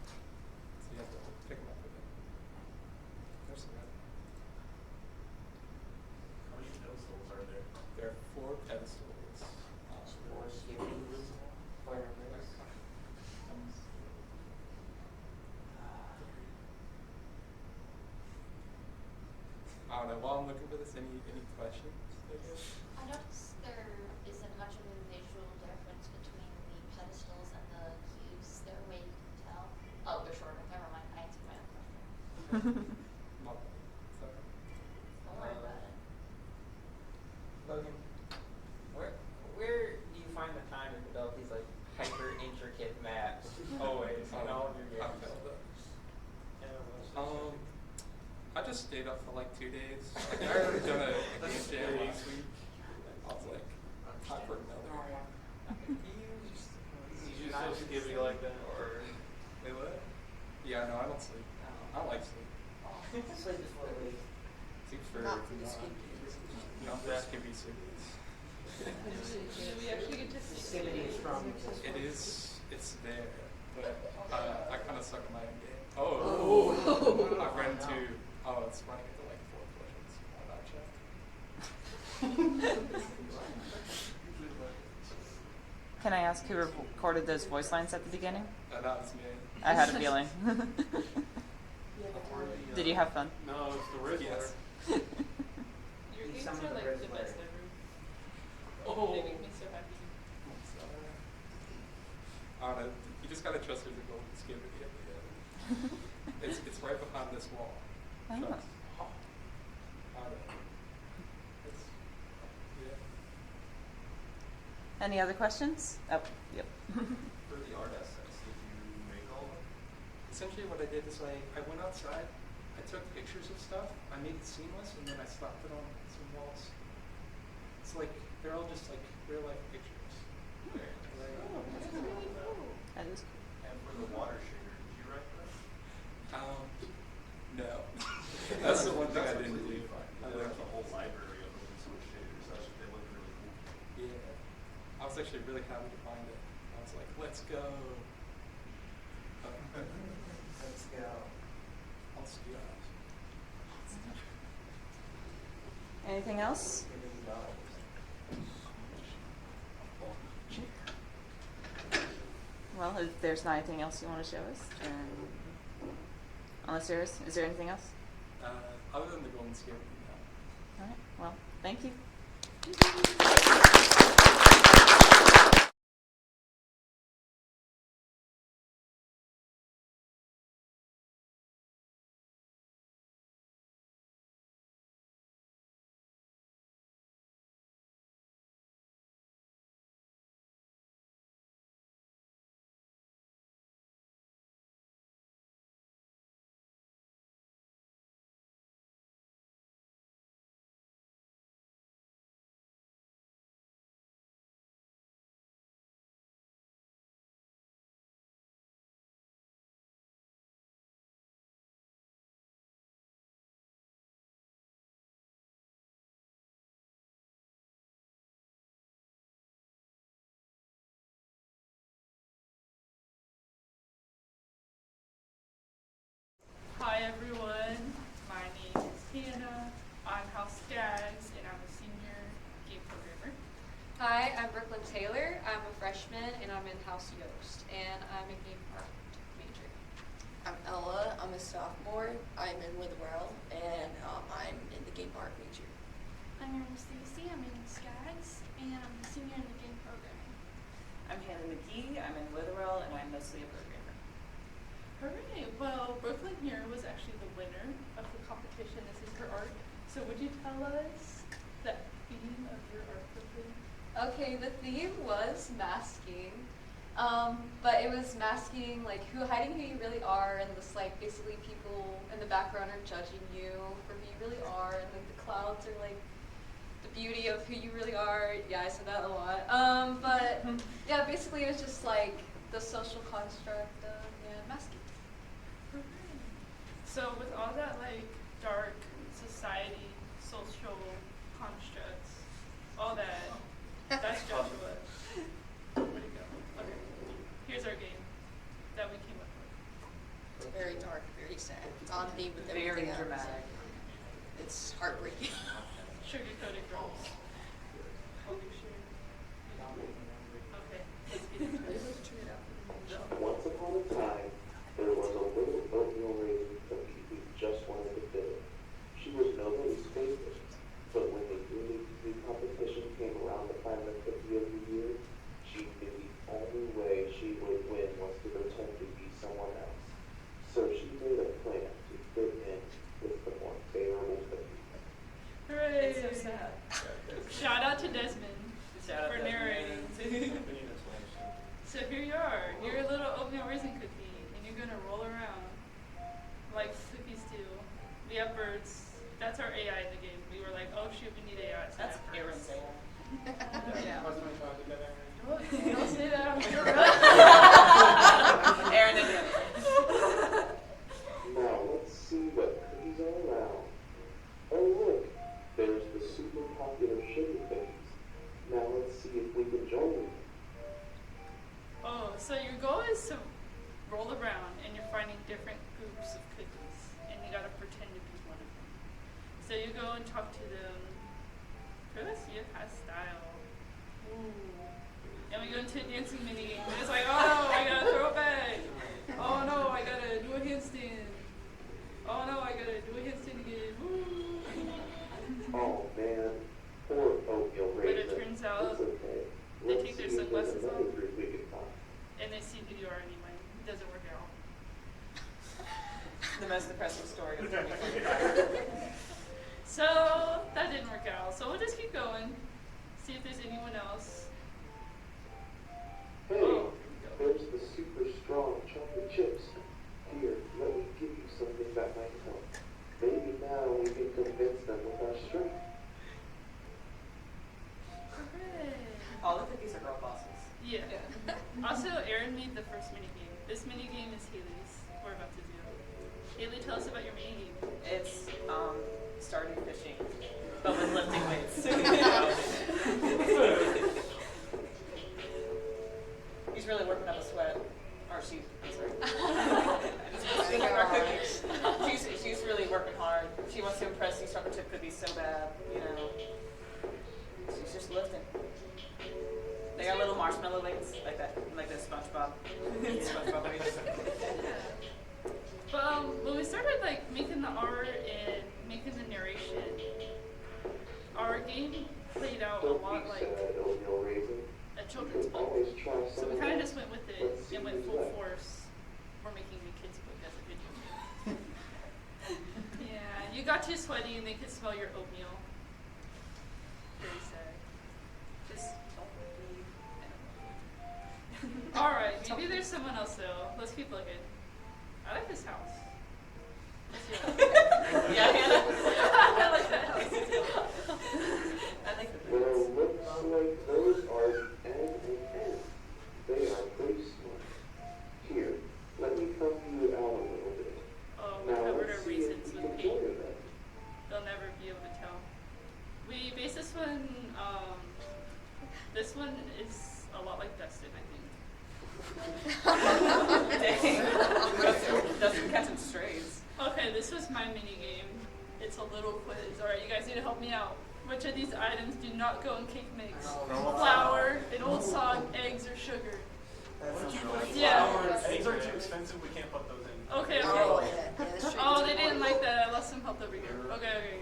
So you have to pick them up with it. There's the red. How many pedestals are there? There are 4 pedestals. 4 skibidis, fire race. I don't know, while I'm looking for this, any questions? I guess? I noticed there isn't much of a visual difference between the pedestals and the cubes. Is there a way you can tell? Oh, they're shorter. Never mind. I answered my own question. My bad. Sorry. Don't worry about it. Logan, where do you find the time to develop these like hyper intricate maps? Always, in all of your games. I just stayed up for like 2 days. Like I already done a game jam last week. I was like, time for another one. You just so skibby like that, or Wait, what? Yeah, no, I don't sleep. I don't like sleep. Sleep is for the week. Sleep for Not for the skibidi. Not for skibidi sleepies. Do we actually get to see? Skibidi is strong. It is. It's there, but I kind of suck at my own game. I've run into. Oh, it's running into like 4 collisions. Can I ask who recorded those voice lines at the beginning? That was me. I had a feeling. Did you have fun? no, it's the Rizzler. Yes. Your Eat games some of are the like the Rizzler. best ever. Oh. They make me so happy. I don't know. You just gotta trust there's a golden skibidi at the end. It's right behind this wall. Oh. Trust. I don't know. It's, yeah. Any other questions? Oh, yep. For the art assets, did you make all of them? Essentially what I did is I went outside, I took pictures of stuff, I made it seamless, and then I slapped it on some walls. It's like, they're all just like real life pictures. That is And for the water shader, did you write that? No. That's the one thing I didn't do. I like the whole library of open source shaders. They look really cool. Yeah. I was actually really happy to find it. I was like, let's go. Let's go. Let's go. Anything else? well, if there's not anything else you want to show us, unless there is there anything else? Other than the golden scale, All right. Well, thank you. Hi everyone, my name is Hannah. I'm House Skaggs and I'm a senior game programmer. Hi, I'm Brooklyn Taylor. I'm a freshman and I'm in House Yost and I'm a game art major. I'm Ella. I'm a sophomore. I'm in Witherell and I'm in the game art major. I'm Erin Stacy. I'm in Skaggs and I'm a senior in the game programming. I'm Hannah McGee. I'm in Witherell, and I'm mostly a programmer. Hooray! Well, Brooklyn here was actually the winner of the competition. This is her art. So would you tell us the theme of your art, Brooklyn? Okay, the theme was masking. But it was masking like hiding who you really are, and this like basically people in the background are judging you for who you really are, and like the clouds are like the beauty of who you really are. Yeah, I said that a lot. But yeah, basically it was just like the social construct of masking. So with all that like dark society, social constructs, all that, that's Joshua. Where'd he go? Okay. Here's our game that we came up with. Very dark, very sad. It's on me with Very everything else. dramatic. It's heartbreaking. Sugar-coated girls. Okay, let's get into it. Once upon a time, there was a little oatmeal raisin cookie who just wanted to fit it. She was nobody's favorite, but when the yearly cookie competition came around to find the cookie of the year, she knew the only way she would win was to pretend to be someone else. So she made a plan to fit in with the more favorable cookie. Hooray! It's so sad. Shout out to Desmond Shout out for to narrating. So here you are. You're a little oatmeal raisin cookie, and you're gonna roll around like cookies do. We have birds. That's our AI in the game. We were like, oh shoot, we need AI. So That's we have birds. Aaron's AI. Yeah. Yeah. Don't say that. Aaron and Aaron. Now let's see what cookies are around. Oh look, there's the super popular sugar cookies. Now let's see if we can join them. Oh, so your goal is to roll around and you're finding different groups of cookies, and you gotta pretend to be one of them. So you go and talk to them. Curtis, you have style. Ooh. And we go into a dancing mini game. And it's like, oh no, I gotta throw it back. Oh no, I gotta do a handstand. Oh no, I gotta do a handstand again. Woo. Oh man, poor oatmeal But raisin. it turns out It's okay. they Let's take their see if there's sunglasses another off. group we can find. And they see who you are anyway. It doesn't work out. The most depressing story of 2025. So that didn't work out. So we'll just keep going. See if there's anyone else. Hey, Oh, there's the super strong chocolate chips. Here, let me give you something that might help. Maybe now we can convince them with our strength. All the cookies are girl bosses. Yeah. Also, Erin made the first mini game. This mini game is Haley's. We're about to do. Haley, tell us about your mini game. It's starting fishing, but with lifting weights. He's really working up a sweat. Or she, I'm sorry. Speaking of our cookies, she's really working hard. She wants to impress these chocolate chip cookies so bad, you know. She's just lifting. They got little marshmallow wings, like that, like the SpongeBob. SpongeBob wings. But when we started like making the art and making the narration, our game played out a lot like a children's book. So we kind of just went with it and went full force. We're making a kids book as a video game. Yeah, you got too sweaty and they could smell your oatmeal. Very sad. Just don't breathe. All right, maybe there's someone else though. Let's keep looking. I like this house. Yeah, Hannah. I like that house. I like the Well, looks like those are the N and N. They are pretty smart. Here, let me help you out a little bit. Oh, we Now covered let's our see if reasons you with can paint. join them. They'll never be able to tell. We based this one is a lot like Dustin, I think. Dang. Dustin catching strays. Okay, this was my mini game. It's a little quiz. Alright, you guys need to help me out. Which of these items do not go in cake mix? Flour, an old sock, eggs, or sugar? Yeah. Eggs are too expensive. We can't put those in. Okay, okay. Oh, they didn't like that. I lost some help over here. Okay.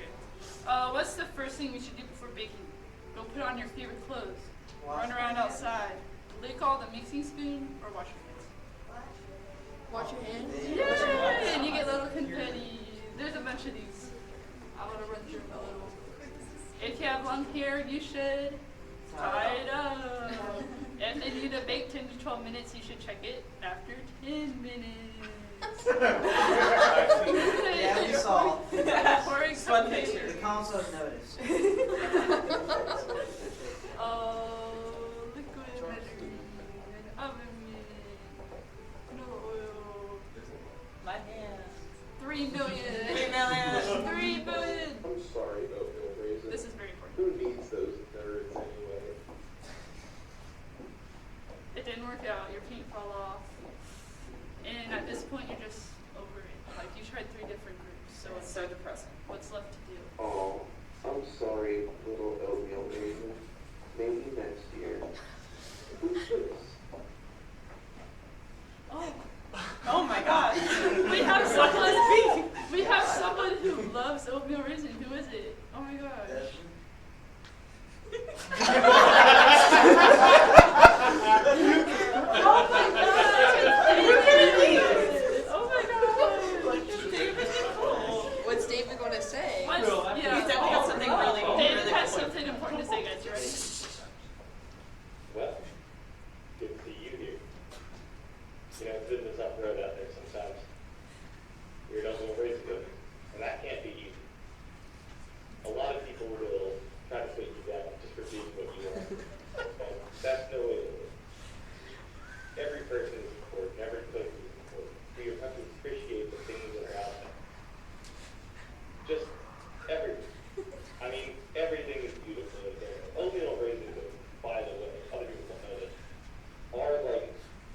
What's the first thing we should do before baking? Go put on your favorite clothes. Run around outside. Lick all the mixing spoon or wash your hands. Wash your hands. Yay! And you get little confetti. There's a bunch of these. I want to run through them a little. If you have long hair, you should tie it up. If they need to bake 10 to 12 minutes, you should check it after 10 minutes. Yeah, we saw. Pouring Fun some picture. paper. The council has noticed. Liquid measuring, oven mitt, no oil. My hands. 3 million. 3 million. 3 billion. I'm sorry, oatmeal raisin. This is very important. Who needs those nerds anyway? It didn't work out. Your paint fell off. And at this point, you're just over it. Like, you tried 3 different groups. So It's so depressing. what's left to do? Oh, I'm sorry, little oatmeal raisin. Maybe next year. Who's this? Oh my gosh. We have someone who loves oatmeal raisin. Who is it? Oh my gosh. Oh my god. What's David going to say? He's definitely got something really, David really has cool. something important to say, guys. You ready? Well, good to see you here. You know, it's business up the road out there sometimes. You're not going to raise good, and that can't be easy. A lot of people will try to put you down just for being what you are. And that's no way to live. Every person is important, every place is important. We have to appreciate the things that are out there. Just everything. I mean, everything is beautiful out there. Oatmeal raisins, by the way, other people don't know this, are like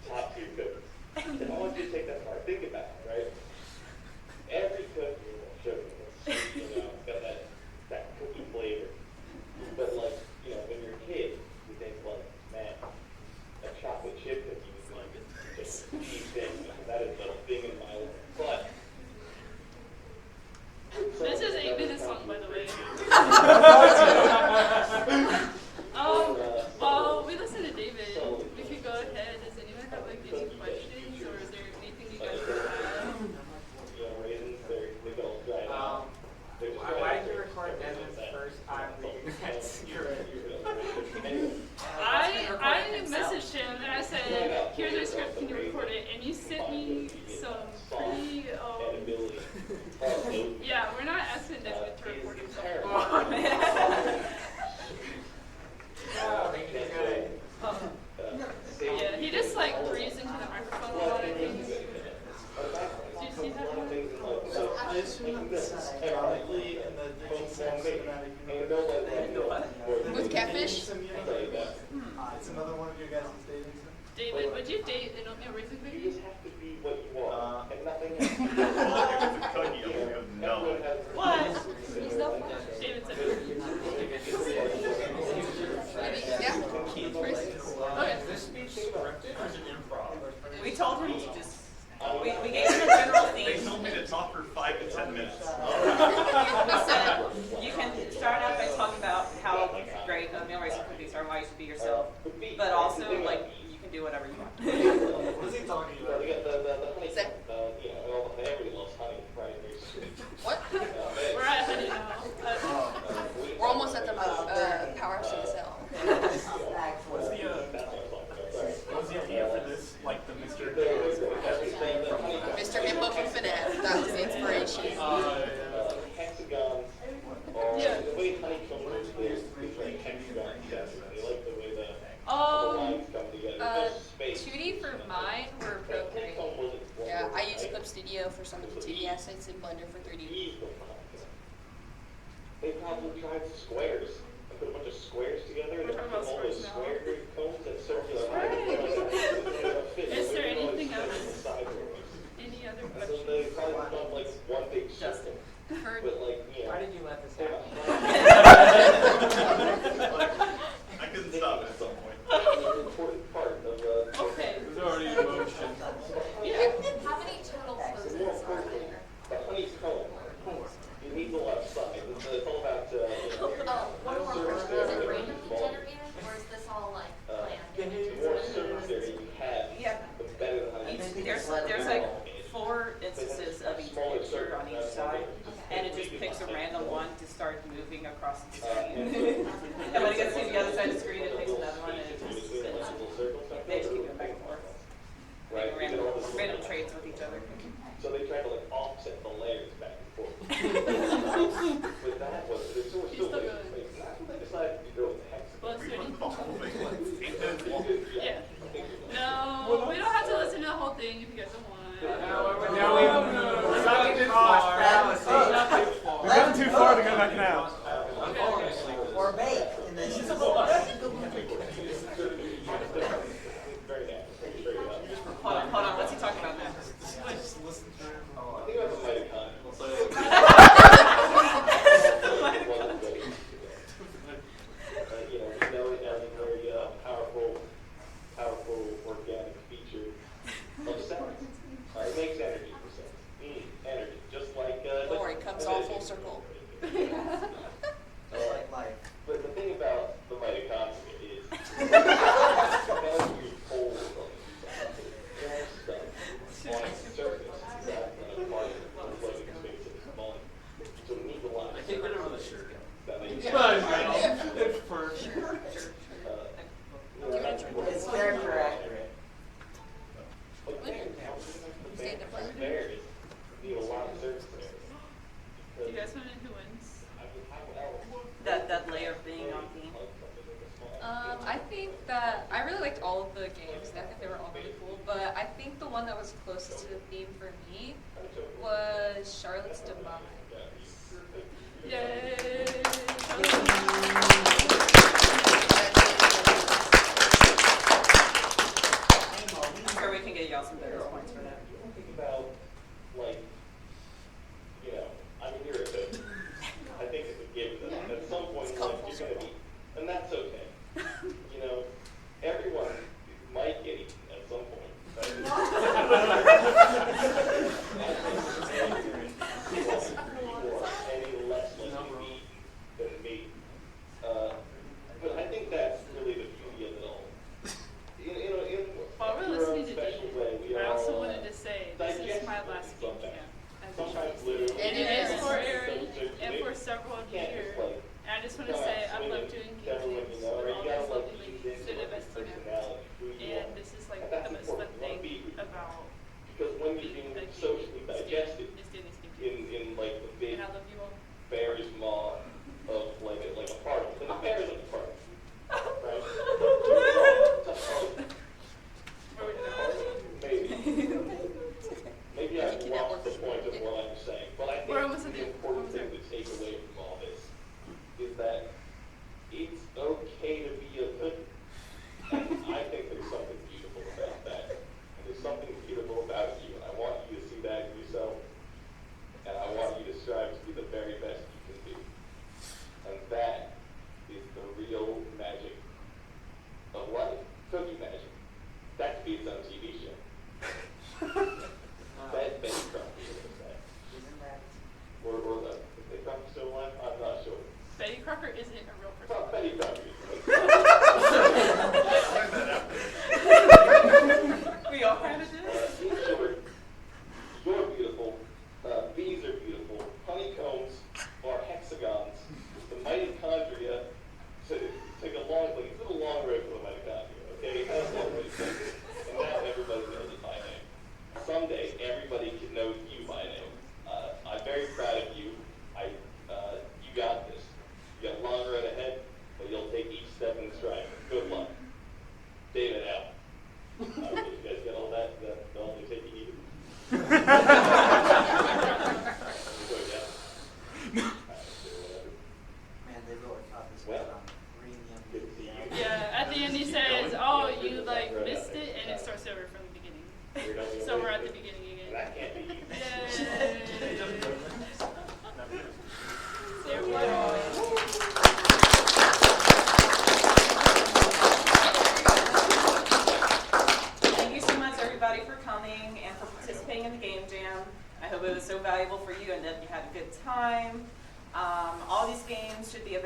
top tier cookies. And I want you to take that part. Think about it, right? Every cookie is sugar, you know, it's got that cookie flavor. But like, you know, when you're a kid, you think like, man, a chocolate chip cookie is like just a key thing. That is the thing in my life. But This is 8 minutes long, by the way. While we listen to David, we could go ahead. Does anyone have like any questions, or is there anything you guys want to add? you know, raisins, they don't dry out. They're just Why did you record Desmond's first time leaving I messaged him and I said, here's our script, can you record it? And you sent me some pretty, yeah, we're not asking Desmond to record himself. Yeah, he just like breathes into the microphone a lot of things. Did you see that one? I assume that's technically in the cinematic universe. With catfish? It's another one of your guys' dating sims? David, would you date an oatmeal raisin cookie? You just have to be what you are, and nothing else. What? David said Yeah. Okay. This speech scripted or is it improv? We told him to just, we gave him a general theme. They told me to talk for 5 to 10 minutes. We said, you can start out by talking about how great meal raising cookies are, why you should be yourself, but also, like, you can do whatever you want. What is he talking Well, about? they got the honey, everybody loves honey, right? What? We're at honey now. We're almost at the power of CSL. What's the idea for this? Like the Mr. Mr. Hippo from FNAF. That was the inspiration. Hexagons. Yeah. The way honeycomb works is like hexagon chess. They like the way the lines come together. There's space. 2D for mine were appropriate. Yeah, I use Clip Studio for some of the 2D assets and Blender for 3D. They probably tried squares. I put a bunch of squares together and We're talking about all those squares now. square cones and circular Is there anything else? Any other So questions? they probably become like one big Justin. For But like, you know. Why did you let this happen? I couldn't stop it at some point. An important part of Okay. There's already emotion. Yeah. How many total poses more are importantly, there? the honeycomb. You need the left side. It's all about, Oh, one more question. Is it randomly generated, or is this all like planned? the more surface area you have, Yeah. the better the honeycomb. There's like 4 instances of each picture on each side, and it just picks a random one to start moving across the screen. And when it gets to the other side of the screen, it picks another one, and it just spins. They just keep going back and forth. Right. Making random trades with each other. So they try to like offset the layers back and forth. But that was, there's so much He's still ways. going. Like, that's when they decided to go with the hexagon. Well, it's ready. The whole thing, like, 8 minutes long. Yeah. No, we don't have to listen to the whole thing if you guys don't want. We've gotten too far to go back now. Or bake. And then Very nice. Very straight up. Hold on, what's he talking about now? I think that's a Mighty you know it has a very powerful organic feature of cells. It makes energy for cells. Energy, just like. Don't worry, it comes all full circle. Just like life. But the thing about the mitochondria is, as we hold stuff on its surface, that part of the floating space is small. So we need a lot of. I can't get over the shirt. That makes It's first. It's character accurate. Stay the plan. Varies. Need a lot of surface area. Do you guys want to know who wins? That layer of being on theme. I think that I really liked all of the games, and I think they were all really cool. But I think the one that was closest to the theme for me was Charlotte's Demise. Yay!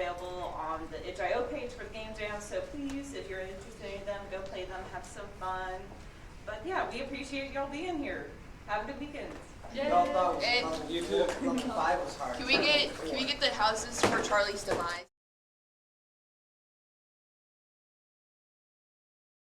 available on the itch.io page for the game jam. So please, if you're interested in them, go play them, have some fun. But yeah, we appreciate y'all being here. Have a good weekend. And You too. Level 5 was hard. can we get the houses for Charlie's demise?